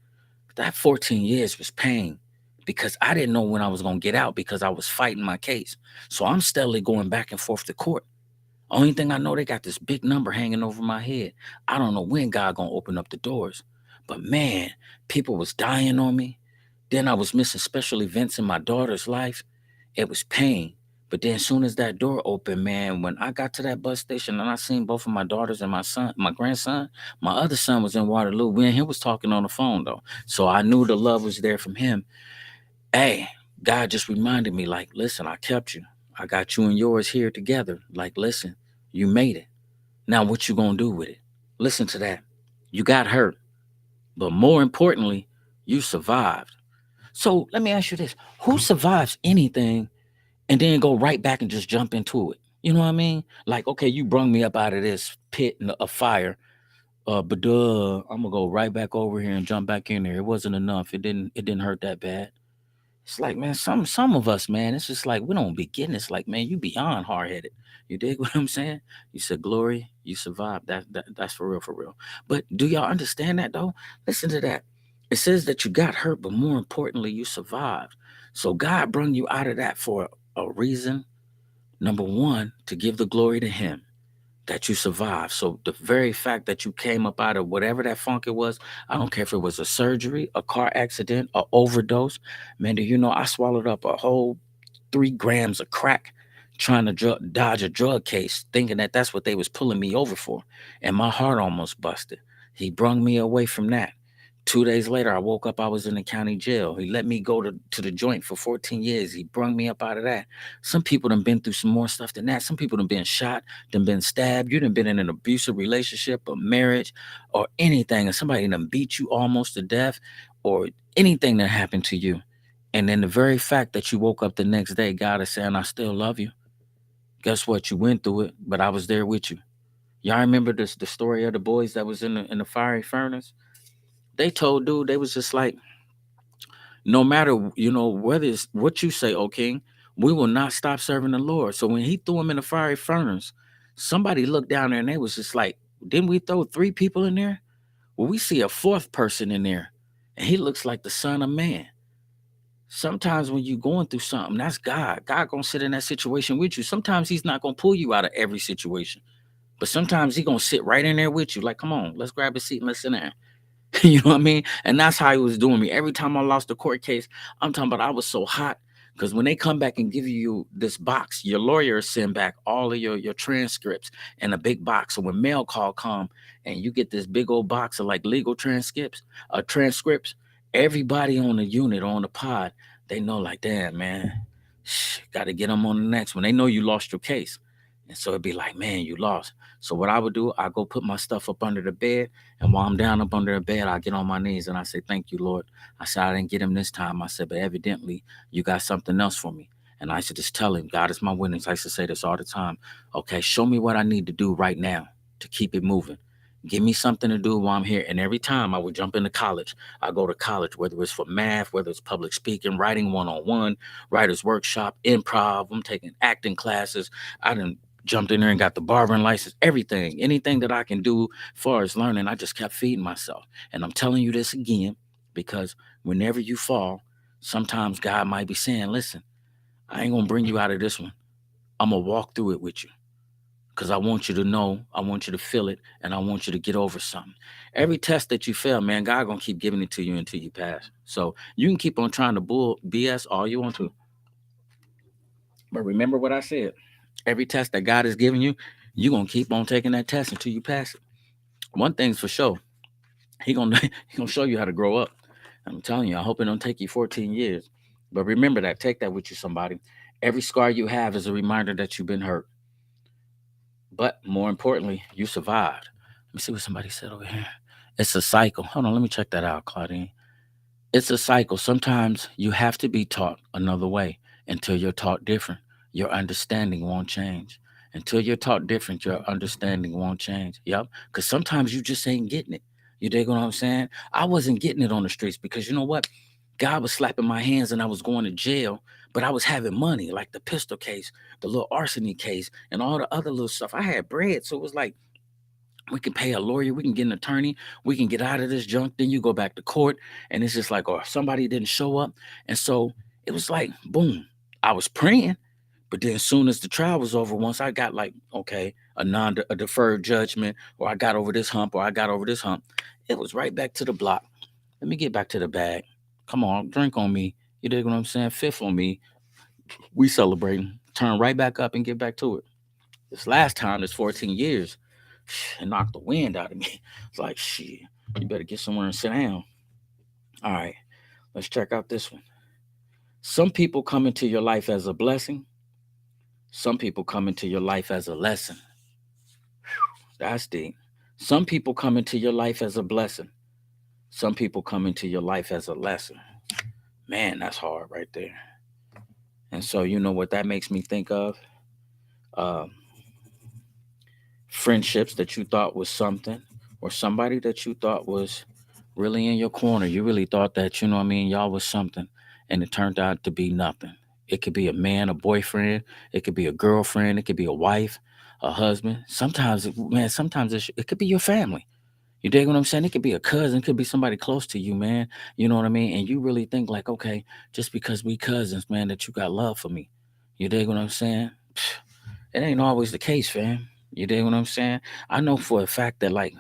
that 14 years was pain because I didn't know when I was going to get out because I was fighting my case. So I'm steadily going back and forth to court. Only thing I know, they got this big number hanging over my head. I don't know when God going to open up the doors. But man, people was dying on me. Then I was missing special events in my daughter's life. It was pain. But then as soon as that door opened, man, when I got to that bus station and I seen both of my daughters and my son, my grandson, my other son was in Waterloo. We and him was talking on the phone though. So I knew the love was there from him. Hey, God just reminded me, like, listen, I kept you. I got you and yours here together. Like, listen, you made it. Now what you gonna do with it? Listen to that. You got hurt. But more importantly, you survived. So let me ask you this. Who survives anything and then go right back and just jump into it? You know what I mean? Like, okay, you brung me up out of this pit of fire. But I'm gonna go right back over here and jump back in there. It wasn't enough. It didn't hurt that bad. It's like, man, some of us, man, it's just like we don't be getting. It's like, man, you beyond hard headed. You dig what I'm saying? You said glory, you survived. That's for real, for real. But do y'all understand that though? Listen to that. It says that you got hurt, but more importantly, you survived. So God brought you out of that for a reason. Number one, to give the glory to Him that you survived. So the very fact that you came up out of whatever that funk it was, I don't care if it was a surgery, a car accident, a overdose. Man, do you know I swallowed up a whole 3 grams of crack trying to dodge a drug case, thinking that that's what they was pulling me over for, and my heart almost busted. He brung me away from that. 2 days later, I woke up. I was in the county jail. He let me go to the joint for 14 years. He brung me up out of that. Some people done been through some more stuff than that. Some people done been shot, done been stabbed. You done been in an abusive relationship, a marriage, or anything, and somebody done beat you almost to death, or anything that happened to you. And then the very fact that you woke up the next day, God is saying, I still love you. Guess what? You went through it, but I was there with you. Y'all remember this the story of the boys that was in the fiery furnace? They told dude, they was just like, no matter, whether it's what you say, O King, we will not stop serving the Lord. So when he threw him in the fiery furnace, somebody looked down there and they was just like, didn't we throw 3 people in there? Well, we see a fourth person in there, and he looks like the Son of Man. Sometimes when you're going through something, that's God. God gonna sit in that situation with you. Sometimes He's not gonna pull you out of every situation, but sometimes He gonna sit right in there with you. Like, come on, let's grab a seat and let's sit down. You know what I mean? And that's how He was doing me. Every time I lost a court case, I'm talking about I was so hot. Because when they come back and give you this box, your lawyer send back all of your transcripts in a big box. So when mail call come and you get this big old box of like legal transcripts, everybody on the unit or on the pod, they know like, damn, man, got to get them on the next one. They know you lost your case. And so it'd be like, man, you lost. So what I would do, I go put my stuff up under the bed. And while I'm down up under the bed, I get on my knees and I say, thank you, Lord. I said, I didn't get him this time. I said, but evidently you got something else for me. And I should just tell him, God is my witness. I used to say this all the time. Okay, show me what I need to do right now to keep it moving. Give me something to do while I'm here. And every time I would jump into college, I go to college, whether it's for math, whether it's public speaking, writing 1-on-1, writer's workshop, improv. I'm taking acting classes. I didn't jumped in there and got the barbering license, everything, anything that I can do as far as learning, I just kept feeding myself. And I'm telling you this again, because whenever you fall, sometimes God might be saying, listen, I ain't gonna bring you out of this one. I'm gonna walk through it with you. Because I want you to know, I want you to feel it, and I want you to get over something. Every test that you fail, man, God gonna keep giving it to you until you pass. So you can keep on trying to bull BS all you want to. But remember what I said. Every test that God is giving you, you're gonna keep on taking that test until you pass it. One thing's for sure, he gonna he gonna show you how to grow up. I'm telling you, I hope it don't take you 14 years. But remember that, take that with you, somebody. Every scar you have is a reminder that you've been hurt. But more importantly, you survived. Let me see what somebody said over here. It's a cycle. Hold on, let me check that out, Claudine. It's a cycle. Sometimes you have to be taught another way until you're taught different. Your understanding won't change. Until you're taught different, your understanding won't change. Yep. Because sometimes you just ain't getting it. You dig what I'm saying? I wasn't getting it on the streets because you know what? God was slapping my hands and I was going to jail, but I was having money, like the pistol case, the little arsony case, and all the other little stuff. I had bread. So it was like, we can pay a lawyer, we can get an attorney, we can get out of this junk. Then you go back to court, and it's just like, oh, somebody didn't show up. And so it was like, boom, I was praying. But then as soon as the trial was over, once I got like, okay, a deferred judgment, or I got over this hump, or I got over this hump, it was right back to the block. Let me get back to the bag. Come on, drink on me. You dig what I'm saying? Fifth on me. We celebrating. Turn right back up and get back to it. This last time, this 14 years, it knocked the wind out of me. It's like, shit, you better get somewhere and sit down. All right, let's check out this one. Some people come into your life as a blessing. Some people come into your life as a lesson. That's deep. Some people come into your life as a blessing. Some people come into your life as a lesson. Man, that's hard right there. And so, you know what that makes me think of? Uh, Friendships that you thought was something, or somebody that you thought was really in your corner. You really thought that, you know what I mean, y'all was something, and it turned out to be nothing. It could be a man, a boyfriend, it could be a girlfriend, it could be a wife, a husband. Sometimes, man, sometimes it could be your family. You dig what I'm saying? It could be a cousin, it could be somebody close to you, man. You know what I mean? And you really think like, okay, just because we cousins, man, that you got love for me. You dig what I'm saying? It ain't always the case, fam. You dig what I'm saying? I know for a fact that like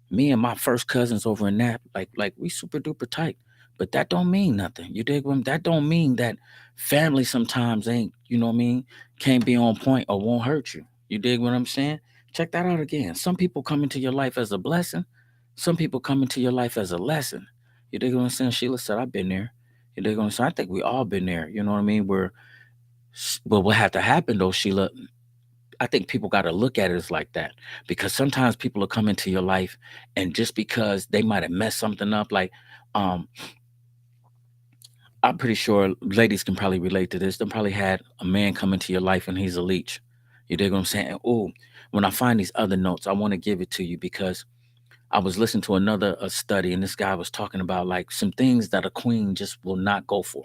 me and my first cousins over in that, like we super duper tight. But that don't mean nothing. You dig what that don't mean that family sometimes ain't, you know what I mean, can't be on point or won't hurt you. You dig what I'm saying? Check that out again. Some people come into your life as a blessing. Some people come into your life as a lesson. You dig what I'm saying? Sheila said, I've been there. You dig what I'm saying? I think we all been there. You know what I mean? But what had to happen though, Sheila, I think people got to look at it as like that, because sometimes people will come into your life and just because they might have messed something up, like um, I'm pretty sure ladies can probably relate to this. They probably had a man come into your life and he's a leech. You dig what I'm saying? Oh, when I find these other notes, I want to give it to you because I was listening to another study, and this guy was talking about like some things that a queen just will not go for.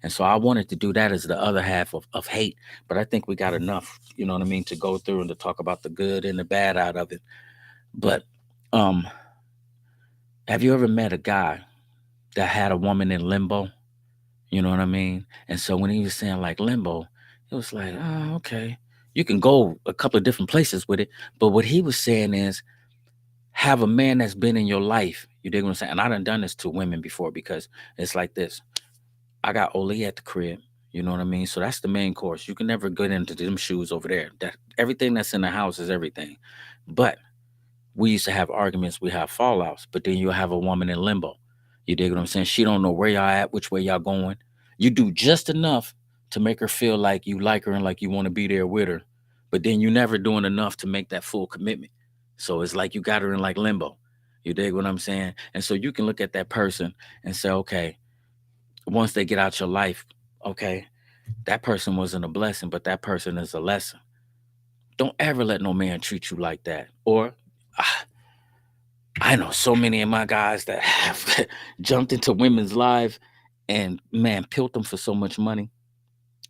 And so I wanted to do that as the other half of hate, but I think we got enough, you know what I mean, to go through and to talk about the good and the bad out of it. But um, have you ever met a guy that had a woman in limbo? You know what I mean? And so when he was saying like limbo, it was like, oh, okay. You can go a couple of different places with it. But what he was saying is have a man that's been in your life. You dig what I'm saying? And I done this to women before because it's like this. I got Oli at the crib. You know what I mean? So that's the main course. You can never get into them shoes over there. That everything that's in the house is everything. But we used to have arguments, we have fallouts, but then you'll have a woman in limbo. You dig what I'm saying? She don't know where y'all at, which way y'all going. You do just enough to make her feel like you like her and like you want to be there with her. but then you never doing enough to make that full commitment. So it's like you got her in like limbo. You dig what I'm saying? And so you can look at that person and say, okay, once they get out your life, okay, that person wasn't a blessing, but that person is a lesson. Don't ever let no man treat you like that. Or ah, I know so many of my guys that have jumped into women's lives and man, pilled them for so much money.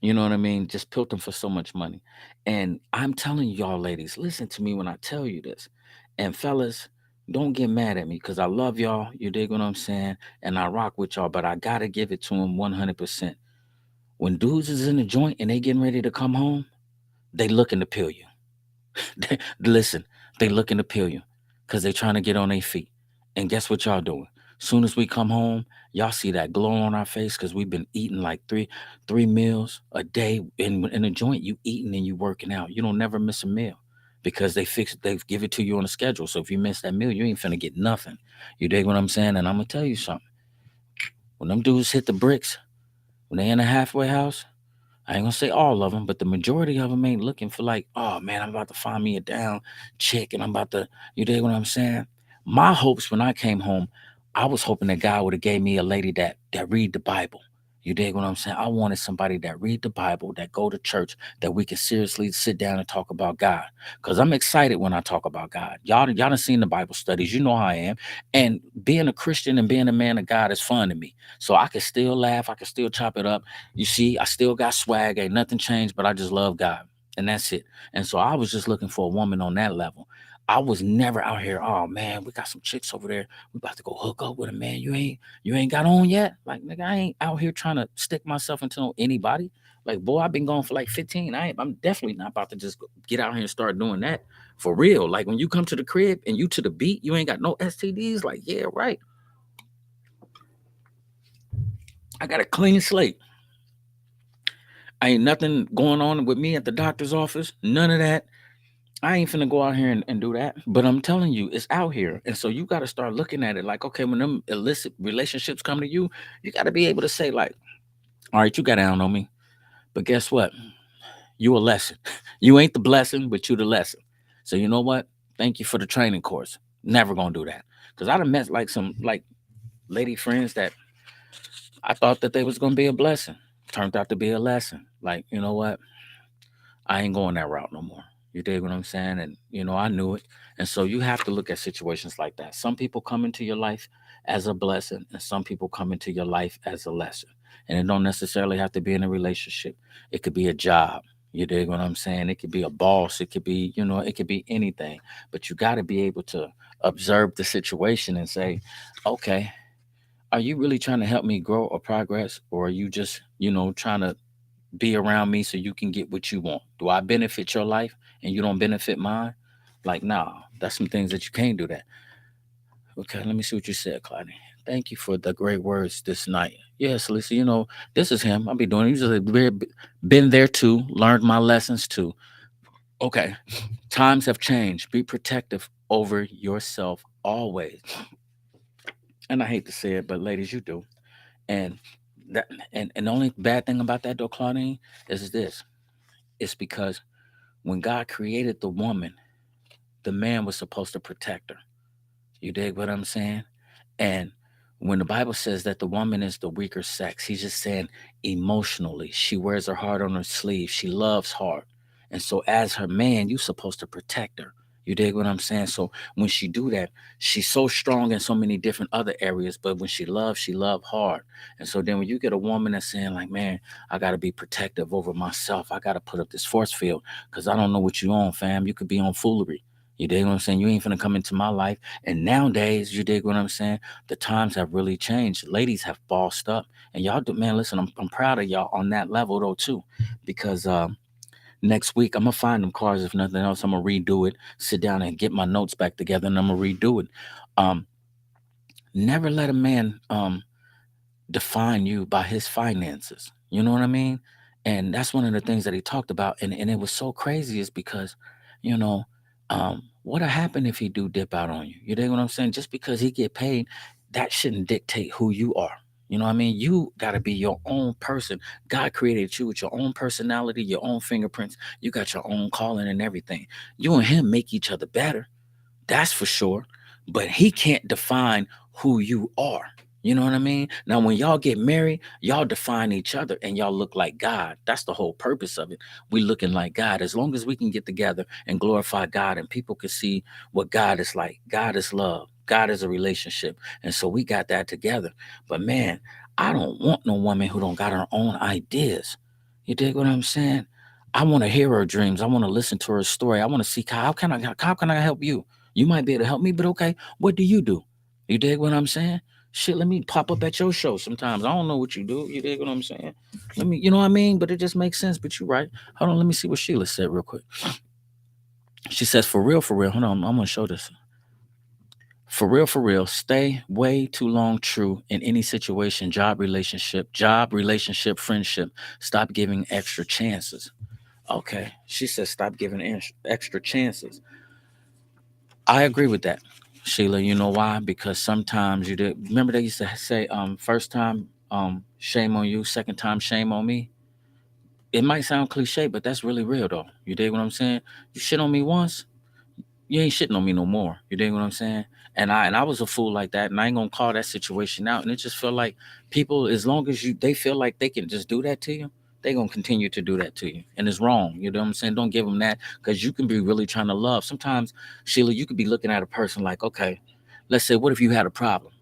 You know what I mean? Just pilled them for so much money. And I'm telling y'all, ladies, listen to me when I tell you this. And fellas, don't get mad at me because I love y'all. You dig what I'm saying? And I rock with y'all, but I gotta give it to them 100%. When dudes is in the joint and they getting ready to come home, they looking to pill you. Listen, they looking to peel you because they trying to get on their feet. And guess what y'all doing? Soon as we come home, y'all see that glow on our face because we've been eating like three meals a day in a joint. You eating and you working out. You don't never miss a meal because they give it to you on a schedule. So if you miss that meal, you ain't finna get nothing. You dig what I'm saying? And I'm gonna tell you something. When them dudes hit the bricks, when they in a halfway house, I ain't gonna say all of them, but the majority of them ain't looking for like, oh man, I'm about to find me a down chick, and I'm about to, you dig what I'm saying? My hopes when I came home, I was hoping that God would have gave me a lady that read the Bible. You dig what I'm saying? I wanted somebody that read the Bible, that go to church, that we can seriously sit down and talk about God. Cause I'm excited when I talk about God. Y'all done seen the Bible studies. You know how I am. And being a Christian and being a man of God is fun to me. So I can still laugh. I can still chop it up. You see, I still got swag, ain't nothing changed, but I just love God. And that's it. And so I was just looking for a woman on that level. I was never out here, oh man, we got some chicks over there. We about to go hook up with a man. You ain't got on yet? Like, nigga, I ain't out here trying to stick myself into anybody. Like, boy, I've been going for like 15. I'm definitely not about to just get out here and start doing that for real. Like when you come to the crib and you to the beat, you ain't got no STDs. Like, yeah, right. I got a clean slate. Ain't nothing going on with me at the doctor's office. None of that. I ain't finna go out here and do that. But I'm telling you, it's out here. And so you got to start looking at it like, okay, when them illicit relationships come to you got to be able to say, like, all right, you got down on me. But guess what? You a lesson. You ain't the blessing, but you the lesson. So you know what? Thank you for the training course. Never gonna do that. Cause I done met like some like lady friends that I thought that they was gonna be a blessing. Turned out to be a lesson. Like, you know what? I ain't going that route no more. You dig what I'm saying? And I knew it. And so you have to look at situations like that. Some people come into your life as a blessing, and some people come into your life as a lesson. And it don't necessarily have to be in a relationship. It could be a job. You dig what I'm saying? It could be a boss. It could be, it could be anything. But you got to be able to observe the situation and say, okay, are you really trying to help me grow or progress? Or are you just, trying to be around me so you can get what you want? Do I benefit your life and you don't benefit mine? Like, nah, that's some things that you can't do that. Okay, let me see what you said, Clyde. Thank you for the great words this night. Yes, Lisa, this is him. I'll be doing it. Usually been there too, learned my lessons too. Okay, times have changed. Be protective over yourself always. And I hate to say it, but ladies, you do. And and the only bad thing about that though, Claudine, is this. It's because when God created the woman, the man was supposed to protect her. You dig what I'm saying? And when the Bible says that the woman is the weaker sex, he's just saying emotionally, she wears her heart on her sleeve. She loves hard. And so as her man, you're supposed to protect her. You dig what I'm saying? So when she do that, she's so strong in so many different other areas, but when she love hard. And so then when you get a woman that's saying like, man, I got to be protective over myself. I got to put up this force field because I don't know what you on, fam. You could be on foolery. You dig what I'm saying? You ain't finna come into my life. And nowadays, you dig what I'm saying? The times have really changed. Ladies have bossed up. And y'all do, man, listen, I'm proud of y'all on that level though too. Because next week I'm gonna find them cars. If nothing else, I'm gonna redo it, sit down and get my notes back together, and I'm gonna redo it. Um, Never let a man define you by his finances. You know what I mean? And that's one of the things that he talked about. And it was so crazy is because, you know, what'll happen if he do dip out on you? You dig what I'm saying? Just because he get paid, that shouldn't dictate who you are. You know what I mean? You got to be your own person. God created you with your own personality, your own fingerprints. You got your own calling and everything. You and him make each other better. That's for sure. But he can't define who you are. You know what I mean? Now, when y'all get married, y'all define each other and y'all look like God. That's the whole purpose of it. We looking like God. As long as we can get together and glorify God and people can see what God is like. God is love. God is a relationship. And so we got that together. But man, I don't want no woman who don't got her own ideas. You dig what I'm saying? I want to hear her dreams. I want to listen to her story. I want to see how can I help you? You might be able to help me, but okay, what do you do? You dig what I'm saying? Shit, let me pop up at your show sometimes. I don't know what you do. You dig what I'm saying? Let me, you know what I mean? But it just makes sense. But you're right. Hold on, let me see what Sheila said real quick. She says, for real, for real. Hold on, I'm gonna show this. For real, stay way too long true in any situation, job, relationship, friendship. Stop giving extra chances. Okay. She says, stop giving extra chances. I agree with that, Sheila. You know why? Because sometimes you did. Remember they used to say, first time, shame on you. Second time, shame on me. It might sound cliche, but that's really real, though. You dig what I'm saying? You shit on me once, you ain't shitting on me no more. You dig what I'm saying? And I was a fool like that, and I ain't gonna call that situation out. And it just felt like people, as long as they feel like they can just do that to you, they gonna continue to do that to you, and it's wrong. You know what I'm saying? Don't give them that because you can be really trying to love. Sometimes, Sheila, you could be looking at a person like, okay, let's say, what if you had a problem?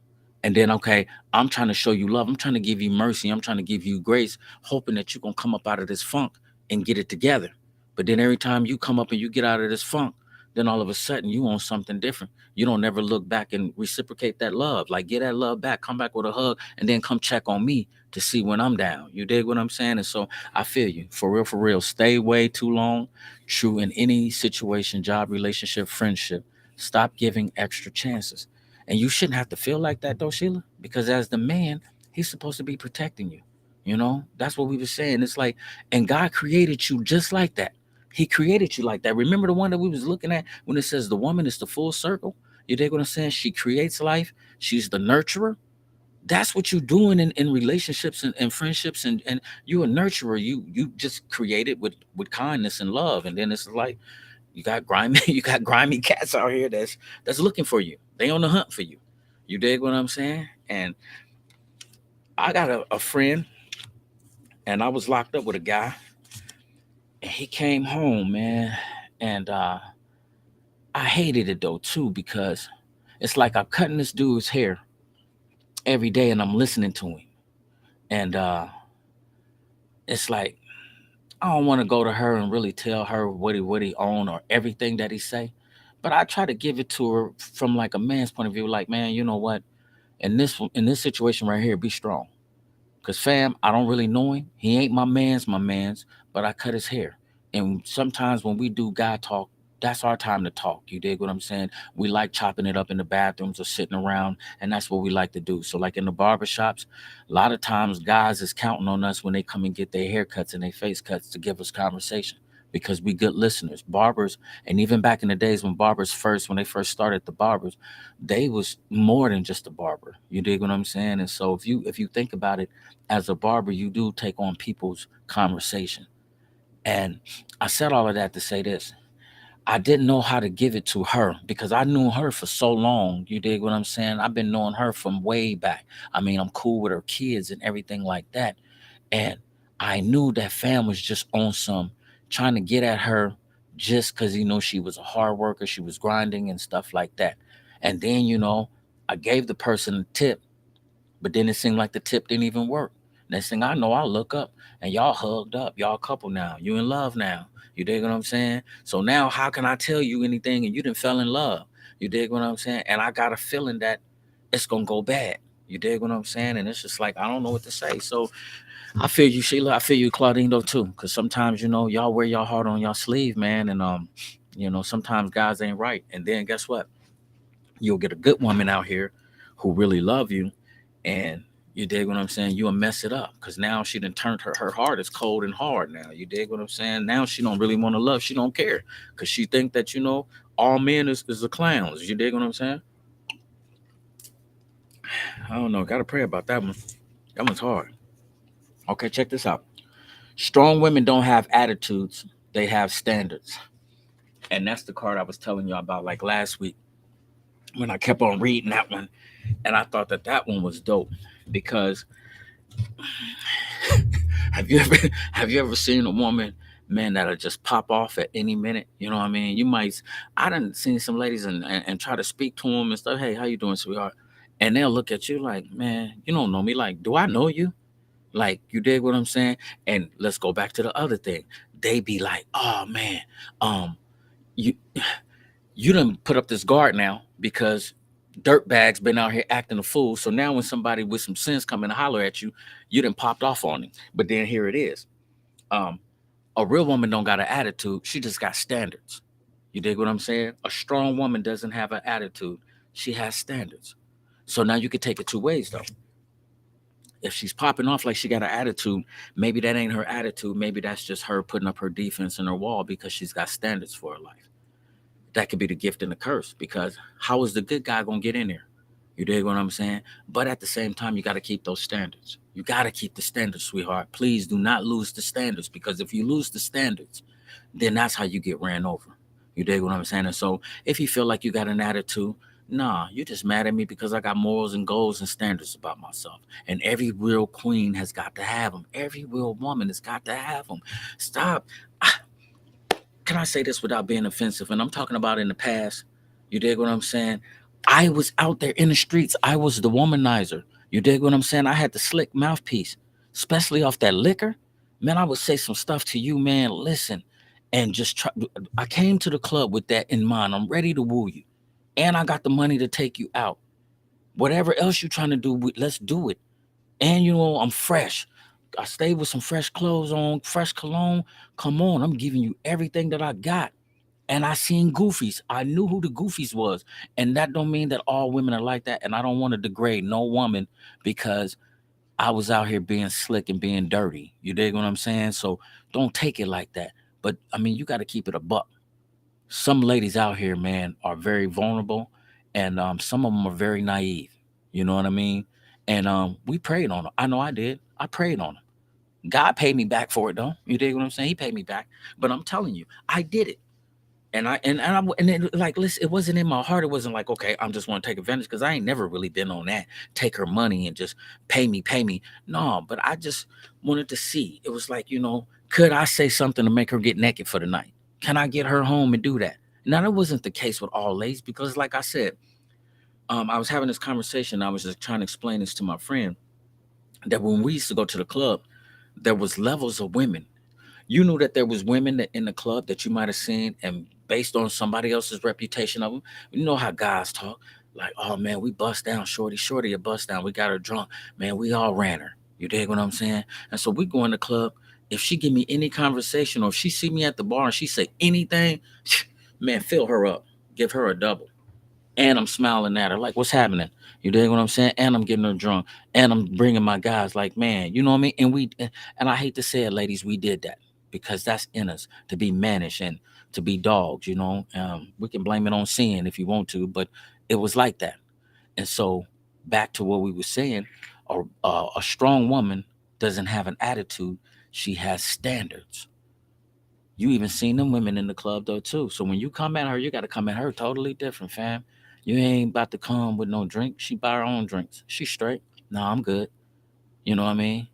And then, okay, I'm trying to show you love. I'm trying to give you mercy. I'm trying to give you grace, hoping that you're going to come up out of this funk and get it together. But then every time you come up and you get out of this funk, then all of a sudden you want something different. You don't never look back and reciprocate that love. Like, get that love back, come back with a hug, and then come check on me to see when I'm down. You dig what I'm saying? And so I feel you. For real, for real. Stay way too long. True in any situation, job, relationship, friendship. Stop giving extra chances. And you shouldn't have to feel like that though, Sheila, because as the man, he's supposed to be protecting you. You know, that's what we were saying. It's like, and God created you just like that. He created you like that. Remember the one that we was looking at when it says the woman is the full circle? You dig what I'm saying? She creates life. She's the nurturer. That's what you're doing in relationships and friendships, and you're a nurturer. You just create it with kindness and love. And then it's like you got grimy you got grimy cats out here that's looking for you. They on the hunt for you. You dig what I'm saying? And I got a friend, and I was locked up with a guy, and he came home, man. And I hated it though too, because it's like I'm cutting this dude's hair every day and I'm listening to him. And it's like I don't want to go to her and really tell her what he own or everything that he say. But I try to give it to her from like a man's point of view, like, man, you know what? In this situation right here, be strong. Cause fam, I don't really know him. He ain't my man's, but I cut his hair. And sometimes when we do guy talk, that's our time to talk. You dig what I'm saying? We like chopping it up in the bathrooms or sitting around, and that's what we like to do. So like in the barber shops, a lot of times guys is counting on us when they come and get their haircuts and their face cuts to give us conversation because we good listeners. Barbers, and even back in the days when they first started the barbers, they was more than just a barber. You dig what I'm saying? And so if you think about it, as a barber, you do take on people's conversation. And I said all of that to say this. I didn't know how to give it to her because I knew her for so long. You dig what I'm saying? I've been knowing her from way back. I mean, I'm cool with her kids and everything like that. And I knew that fam was just on some trying to get at her just because, she was a hard worker. She was grinding and stuff like that. And then, I gave the person a tip, but then it seemed like the tip didn't even work. Next thing I know, I look up and y'all hugged up. Y'all a couple now. You in love now. You dig what I'm saying? So now how can I tell you anything and you didn't fell in love? You dig what I'm saying? And I got a feeling that it's gonna go bad. You dig what I'm saying? And it's just like I don't know what to say. So I feel you, Sheila. I feel you, Claudine, though too. Cause sometimes, y'all wear your heart on your sleeve, man. And sometimes guys ain't right. And then guess what? You'll get a good woman out here who really love you, and you dig what I'm saying? You'll mess it up because now she done turned her heart is cold and hard now. You dig what I'm saying? Now she don't really want to love. She don't care because she think that all men is the clowns. You dig what I'm saying? I don't know. Got to pray about that one. That one's hard. Okay, check this out. Strong women don't have attitudes, they have standards. And that's the card I was telling you about like last week when I kept on reading that one. And I thought that that one was dope because have you ever have you ever seen a woman, man, that'll just pop off at any minute? You know what I mean? You might, I done seen some ladies and try to speak to them and stuff. Hey, how you doing, sweetheart? And they'll look at you like, man, you don't know me. Like, do I know you? Like, you dig what I'm saying? And let's go back to the other thing. They be like, oh man, um, you you done put up this guard now because dirtbags been out here acting a fool. So now when somebody with some sense come and holler at you, you done popped off on him. But then here it is. Um, a real woman don't got an attitude. She just got standards. You dig what I'm saying? A strong woman doesn't have an attitude. She has standards. So now you could take it two ways though. If she's popping off like she got an attitude, maybe that ain't her attitude. Maybe that's just her putting up her defense in her wall because she's got standards for her life. That could be the gift and the curse because how is the good guy gonna get in there? You dig what I'm saying? But at the same time, you got to keep those standards. You got to keep the standards, sweetheart. Please do not lose the standards because if you lose the standards, then that's how you get ran over. You dig what I'm saying? And so if you feel like you got an attitude, nah, you're just mad at me because I got morals and goals and standards about myself. And every real queen has got to have them. Every real woman has got to have them. Stop. Can I say this without being offensive? And I'm talking about in the past. You dig what I'm saying? I was out there in the streets. I was the womanizer. You dig what I'm saying? I had the slick mouthpiece, especially off that liquor. Man, I would say some stuff to you, man. Listen, and just try. I came to the club with that in mind. I'm ready to woo you, and I got the money to take you out. Whatever else you're trying to do, let's do it. And you know, I'm fresh. I stayed with some fresh clothes on, fresh cologne. Come on, I'm giving you everything that I got. And I seen goofies. I knew who the goofies was. And that don't mean that all women are like that. And I don't want to degrade no woman because I was out here being slick and being dirty. You dig what I'm saying? So don't take it like that. But I mean, you got to keep it a buck. Some ladies out here, man, are very vulnerable, and some of them are very naive. You know what I mean? And we prayed on them. I know I did. I prayed on them. God paid me back for it, though. You dig what I'm saying? He paid me back. But I'm telling you, I did it. And it, like, listen, it wasn't in my heart. It wasn't like, okay, I'm just want to take advantage because I ain't never really been on that. Take her money and just pay me. No, but I just wanted to see. It was like, could I say something to make her get naked for the night? Can I get her home and do that? Now that wasn't the case with all ladies because, like I said, I was having this conversation. I was just trying to explain this to my friend that when we used to go to the club, there was levels of women. You knew that there was women that in the club that you might have seen, and based on somebody else's reputation of them, you know how guys talk. Like, oh man, we bust down shorty a bust down. We got her drunk, man. We all ran her. You dig what I'm saying? And so we go in the club. If she give me any conversation, or if she see me at the bar and she say anything, man, fill her up, give her a double, and I'm smiling at her like, "What's happening?" You dig what I'm saying? And I'm getting her drunk, and I'm bringing my guys. Like, man, you know what I mean? And I hate to say it, ladies, we did that because that's in us to be mannish and to be dogs. We can blame it on sin if you want to, but it was like that. And so, back to what we were saying, a strong woman doesn't have an attitude; she has standards. You even seen them women in the club though too. So when you come at her, you got to come at her totally different, fam. You ain't about to come with no drink. She buy her own drinks. She straight. No, I'm good. You know what I mean?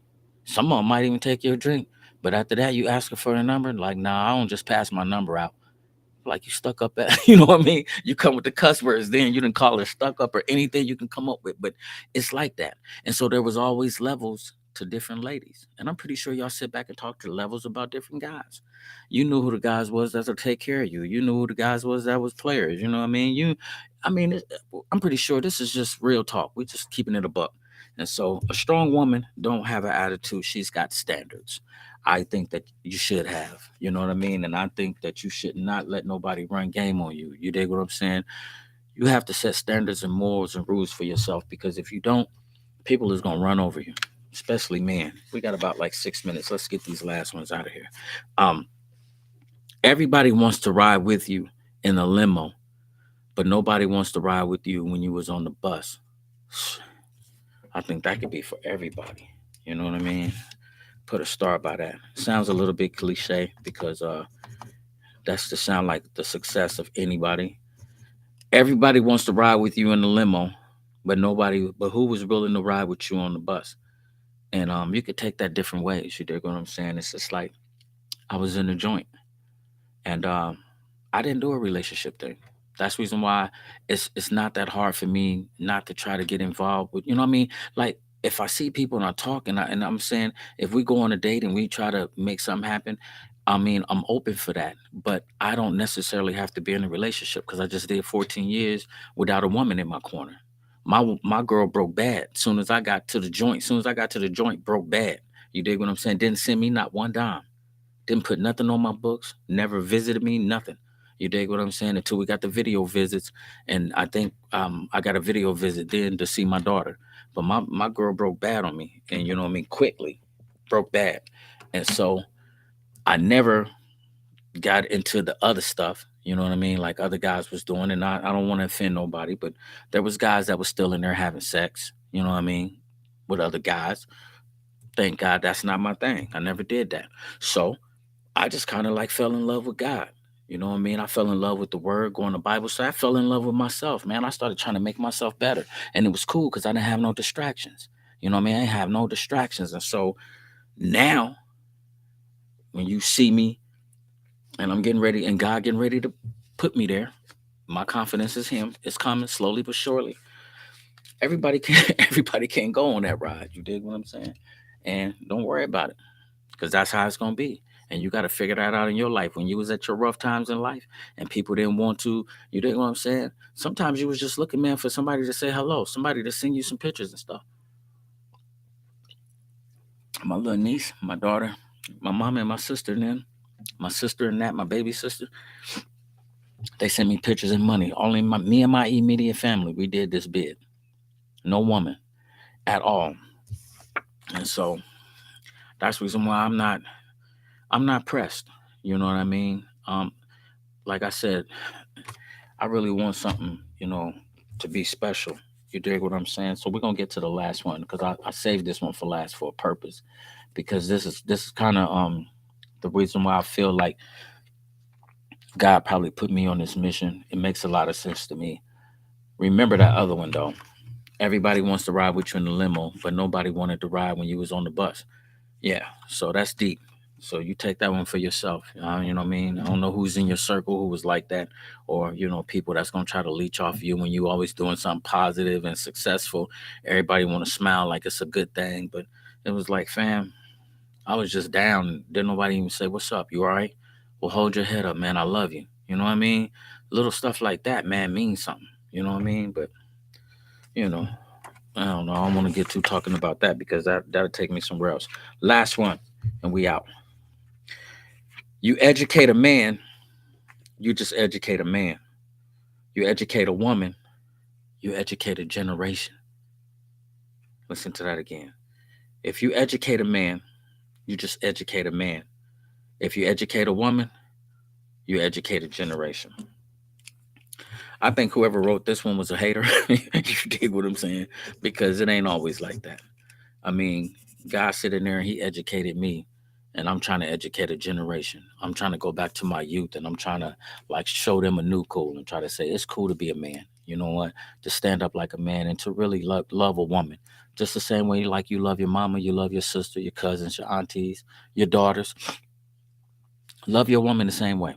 Some of them might even take your drink, but after that, you ask her for a number. Like, nah, I don't just pass my number out. Like you stuck up at, you know what I mean? You come with the cuss words, then you didn't call her stuck up or anything you can come up with, but it's like that. And so there was always levels to different ladies. And I'm pretty sure y'all sit back and talk to levels about different guys. You knew who the guys was that would take care of you. You knew who the guys was that was players. You know what I mean? I'm pretty sure this is just real talk. We're just keeping it a buck. And so a strong woman don't have an attitude. She's got standards. I think that you should have. You know what I mean? And I think that you should not let nobody run game on you. You dig what I'm saying? You have to set standards and morals and rules for yourself because if you don't, people is gonna run over you, especially men. We got about like 6 minutes. Let's get these last ones out of here. Um, Everybody wants to ride with you in a limo, but nobody wants to ride with you when you was on the bus. I think that could be for everybody. You know what I mean? Put a star by that. Sounds a little bit cliche because that's to sound like the success of anybody. Everybody wants to ride with you in the limo, but nobody, but who was willing to ride with you on the bus? And you could take that different ways. You dig what I'm saying? It's just like I was in a joint, and I didn't do a relationship thing. That's the reason why it's not that hard for me not to try to get involved with. You know what I mean? Like if I see people and I talk and I'm saying if we go on a date and we try to make something happen, I mean I'm open for that. But I don't necessarily have to be in a relationship because I just did 14 years without a woman in my corner. My girl broke bad. Soon as I got to the joint, soon as I got to the joint, broke bad. You dig what I'm saying? Didn't send me not one dime. Didn't put nothing on my books, never visited me, nothing. You dig what I'm saying? Until we got the video visits. And I think I got a video visit then to see my daughter. But my girl broke bad on me. And you know what I mean? Quickly broke bad. And so I never got into the other stuff. You know what I mean? Like other guys was doing. And I don't want to offend nobody, but there was guys that was still in there having sex. You know what I mean? With other guys. Thank God that's not my thing. I never did that. So I just kind of like fell in love with God. You know what I mean? I fell in love with the word, going to Bible. So I fell in love with myself, man. I started trying to make myself better. And it was cool because I didn't have no distractions. You know what I mean? I didn't have no distractions. And so now when you see me and I'm getting ready and God getting ready to put me there, my confidence is him. It's coming slowly but surely. Everybody can't go on that ride. You dig what I'm saying? And don't worry about it. Because that's how it's gonna be. And you got to figure that out in your life. When you was at your rough times in life, and people didn't want to, you didn't know what I'm saying. Sometimes you was just looking, man, for somebody to say hello, somebody to send you some pictures and stuff. My little niece, my daughter, my mom and my sister and that, my baby sister, they sent me pictures and money. Only me and my immediate family, we did this bid. No woman at all. And so that's the reason why I'm not pressed. You know what I mean? Like I said, I really want something, to be special. You dig what I'm saying? So we're gonna get to the last one because I saved this one for last for a purpose because this is kind of the reason why I feel like God probably put me on this mission. It makes a lot of sense to me. Remember that other one though. Everybody wants to ride with you in the limo, but nobody wanted to ride when you was on the bus. Yeah, so that's deep. So you take that one for yourself. You know what I mean? I don't know who's in your circle who was like that, or people that's gonna try to leech off you when you always doing something positive and successful. Everybody want to smile like it's a good thing, but it was like, fam, I was just down. Didn't nobody even say, "What's up? You all right?" Well, hold your head up, man. I love you. You know what I mean? Little stuff like that, man, means something. You know what I mean? But you know, I don't know. I don't want to get too talking about that because that'll take me somewhere else. Last one, and we out. You educate a man, you just educate a man. You educate a woman, you educate a generation. Listen to that again. If you educate a man, you just educate a man. If you educate a woman, you educate a generation. I think whoever wrote this one was a hater. You dig what I'm saying? Because it ain't always like that. I mean, God sitting there and he educated me, and I'm trying to educate a generation. I'm trying to go back to my youth, and I'm trying to like show them a new cool and try to say it's cool to be a man. You know what? To stand up like a man and to really love a woman. Just the same way like you love your mama, you love your sister, your cousins, your aunties, your daughters. Love your woman the same way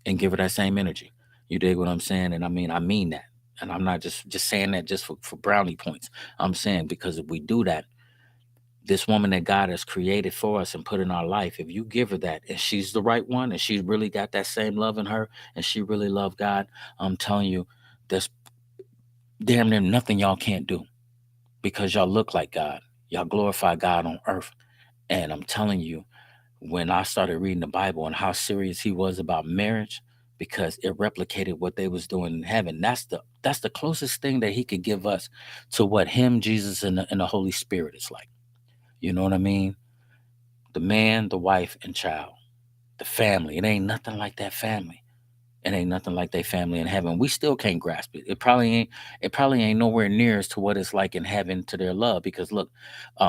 and give her that same energy. You dig what I'm saying? And I mean that. And I'm not just saying that just for brownie points. I'm saying because if we do that, this woman that God has created for us and put in our life, if you give her that and she's the right one and she really got that same love in her and she really loved God, I'm telling you, there's damn near nothing y'all can't do because y'all look like God. Y'all glorify God on earth. And I'm telling you, when I started reading the Bible and how serious he was about marriage, because it replicated what they was doing in heaven. That's the closest thing that he could give us to what him, Jesus, and the Holy Spirit is like. You know what I mean? The man, the wife, and child, the family. It ain't nothing like that family. It ain't nothing like they family in heaven. We still can't grasp it. It probably ain't nowhere near as to what it's like in heaven to their love. Because look,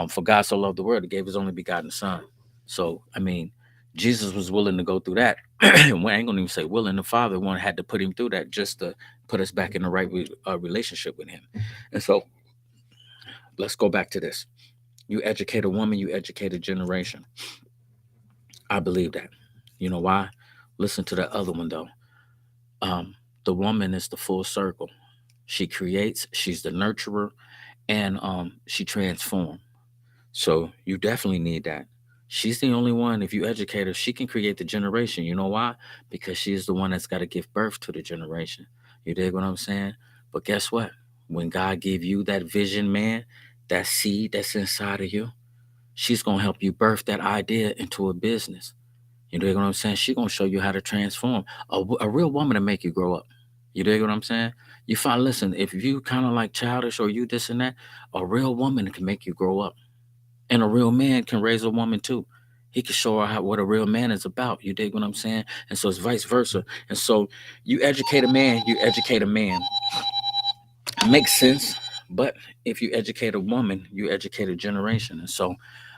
for God so loved the world, he gave his only begotten son. So I mean, Jesus was willing to go through that. And we ain't gonna even say willing. The Father one had to put him through that just to put us back in the right relationship with him. And so let's go back to this. You educate a woman, you educate a generation. I believe that. You know why? Listen to the other one though. Um, the woman is the full circle. She creates, she's the nurturer, and she transforms. So you definitely need that. She's the only one, if you educate her, she can create the generation. You know why? Because she's the one that's got to give birth to the generation. You dig what I'm saying? But guess what? When God gave you that vision, man, that seed that's inside of you, she's gonna help you birth that idea into a business. You dig what I'm saying? She gonna show you how to transform. A real woman to make you grow up. You dig what I'm saying? You find, listen, if you kind of like childish or you this and that, a real woman can make you grow up, and a real man can raise a woman too. He can show her what a real man is about. You dig what I'm saying? And so it's vice versa. And so you educate a man, you educate a man. Makes sense. But if you educate a woman, you educate a generation. And so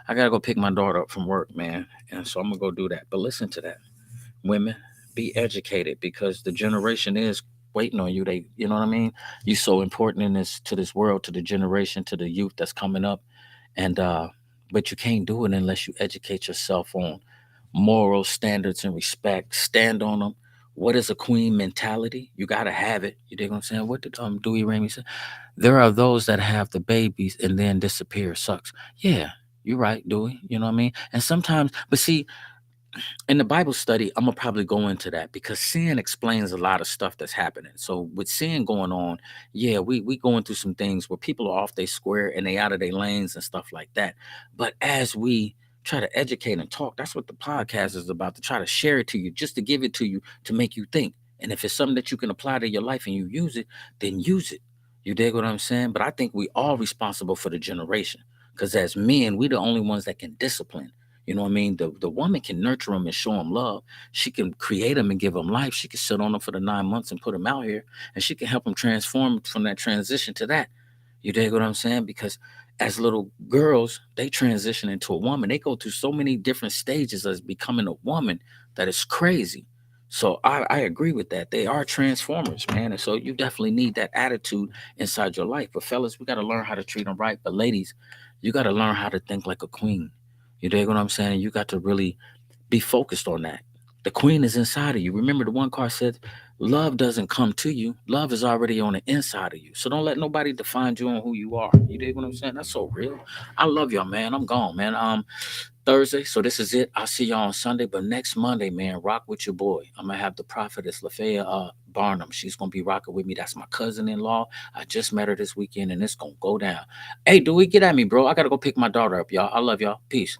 I gotta go pick my daughter up from work, man. And so I'm gonna go do that. But listen to that. Women, be educated because the generation is waiting on you. They, you know what I mean? You so important in this to this world, to the generation, to the youth that's coming up. And but you can't do it unless you educate yourself on moral standards and respect. Stand on them. What is a queen mentality? You gotta have it. You dig what I'm saying? What did Dewey Ramey say? There are those that have the babies and then disappear. Sucks. Yeah, you're right, Dewey. You know what I mean? And sometimes, but see, in the Bible study, I'm gonna probably go into that because sin explains a lot of stuff that's happening. So with sin going on, yeah, we going through some things where people are off their square and they out of their lanes and stuff like that. But as we try to educate and talk, that's what the podcast is about, to try to share it to you, just to give it to you to make you think. And if it's something that you can apply to your life and you use it, then use it. You dig what I'm saying? But I think we all responsible for the generation. Because as men, we the only ones that can discipline. You know what I mean? The woman can nurture them and show them love. She can create them and give them life. She can sit on them for the 9 months and put them out here, and she can help them transform from that transition to that. You dig what I'm saying? Because as little girls, they transition into a woman. They go through so many different stages as becoming a woman that is crazy. So I agree with that. They are transformers, man. And so you definitely need that attitude inside your life. But fellas, we got to learn how to treat them right. But ladies, you got to learn how to think like a queen. You dig what I'm saying? You got to really be focused on that. The queen is inside of you. Remember, the one card said, love doesn't come to you. Love is already on the inside of you. So don't let nobody define you on who you are. You dig what I'm saying? That's so real. I love y'all, man. I'm gone, man. Thursday. So this is it. I'll see y'all on Sunday. But next Monday, man, rock with your boy. I'm gonna have the prophetess Lafayette Barnum. She's gonna be rocking with me. That's my cousin-in-law. I just met her this weekend, and it's gonna go down. Hey, do we get at me, bro? I gotta go pick my daughter up, y'all. I love y'all. Peace.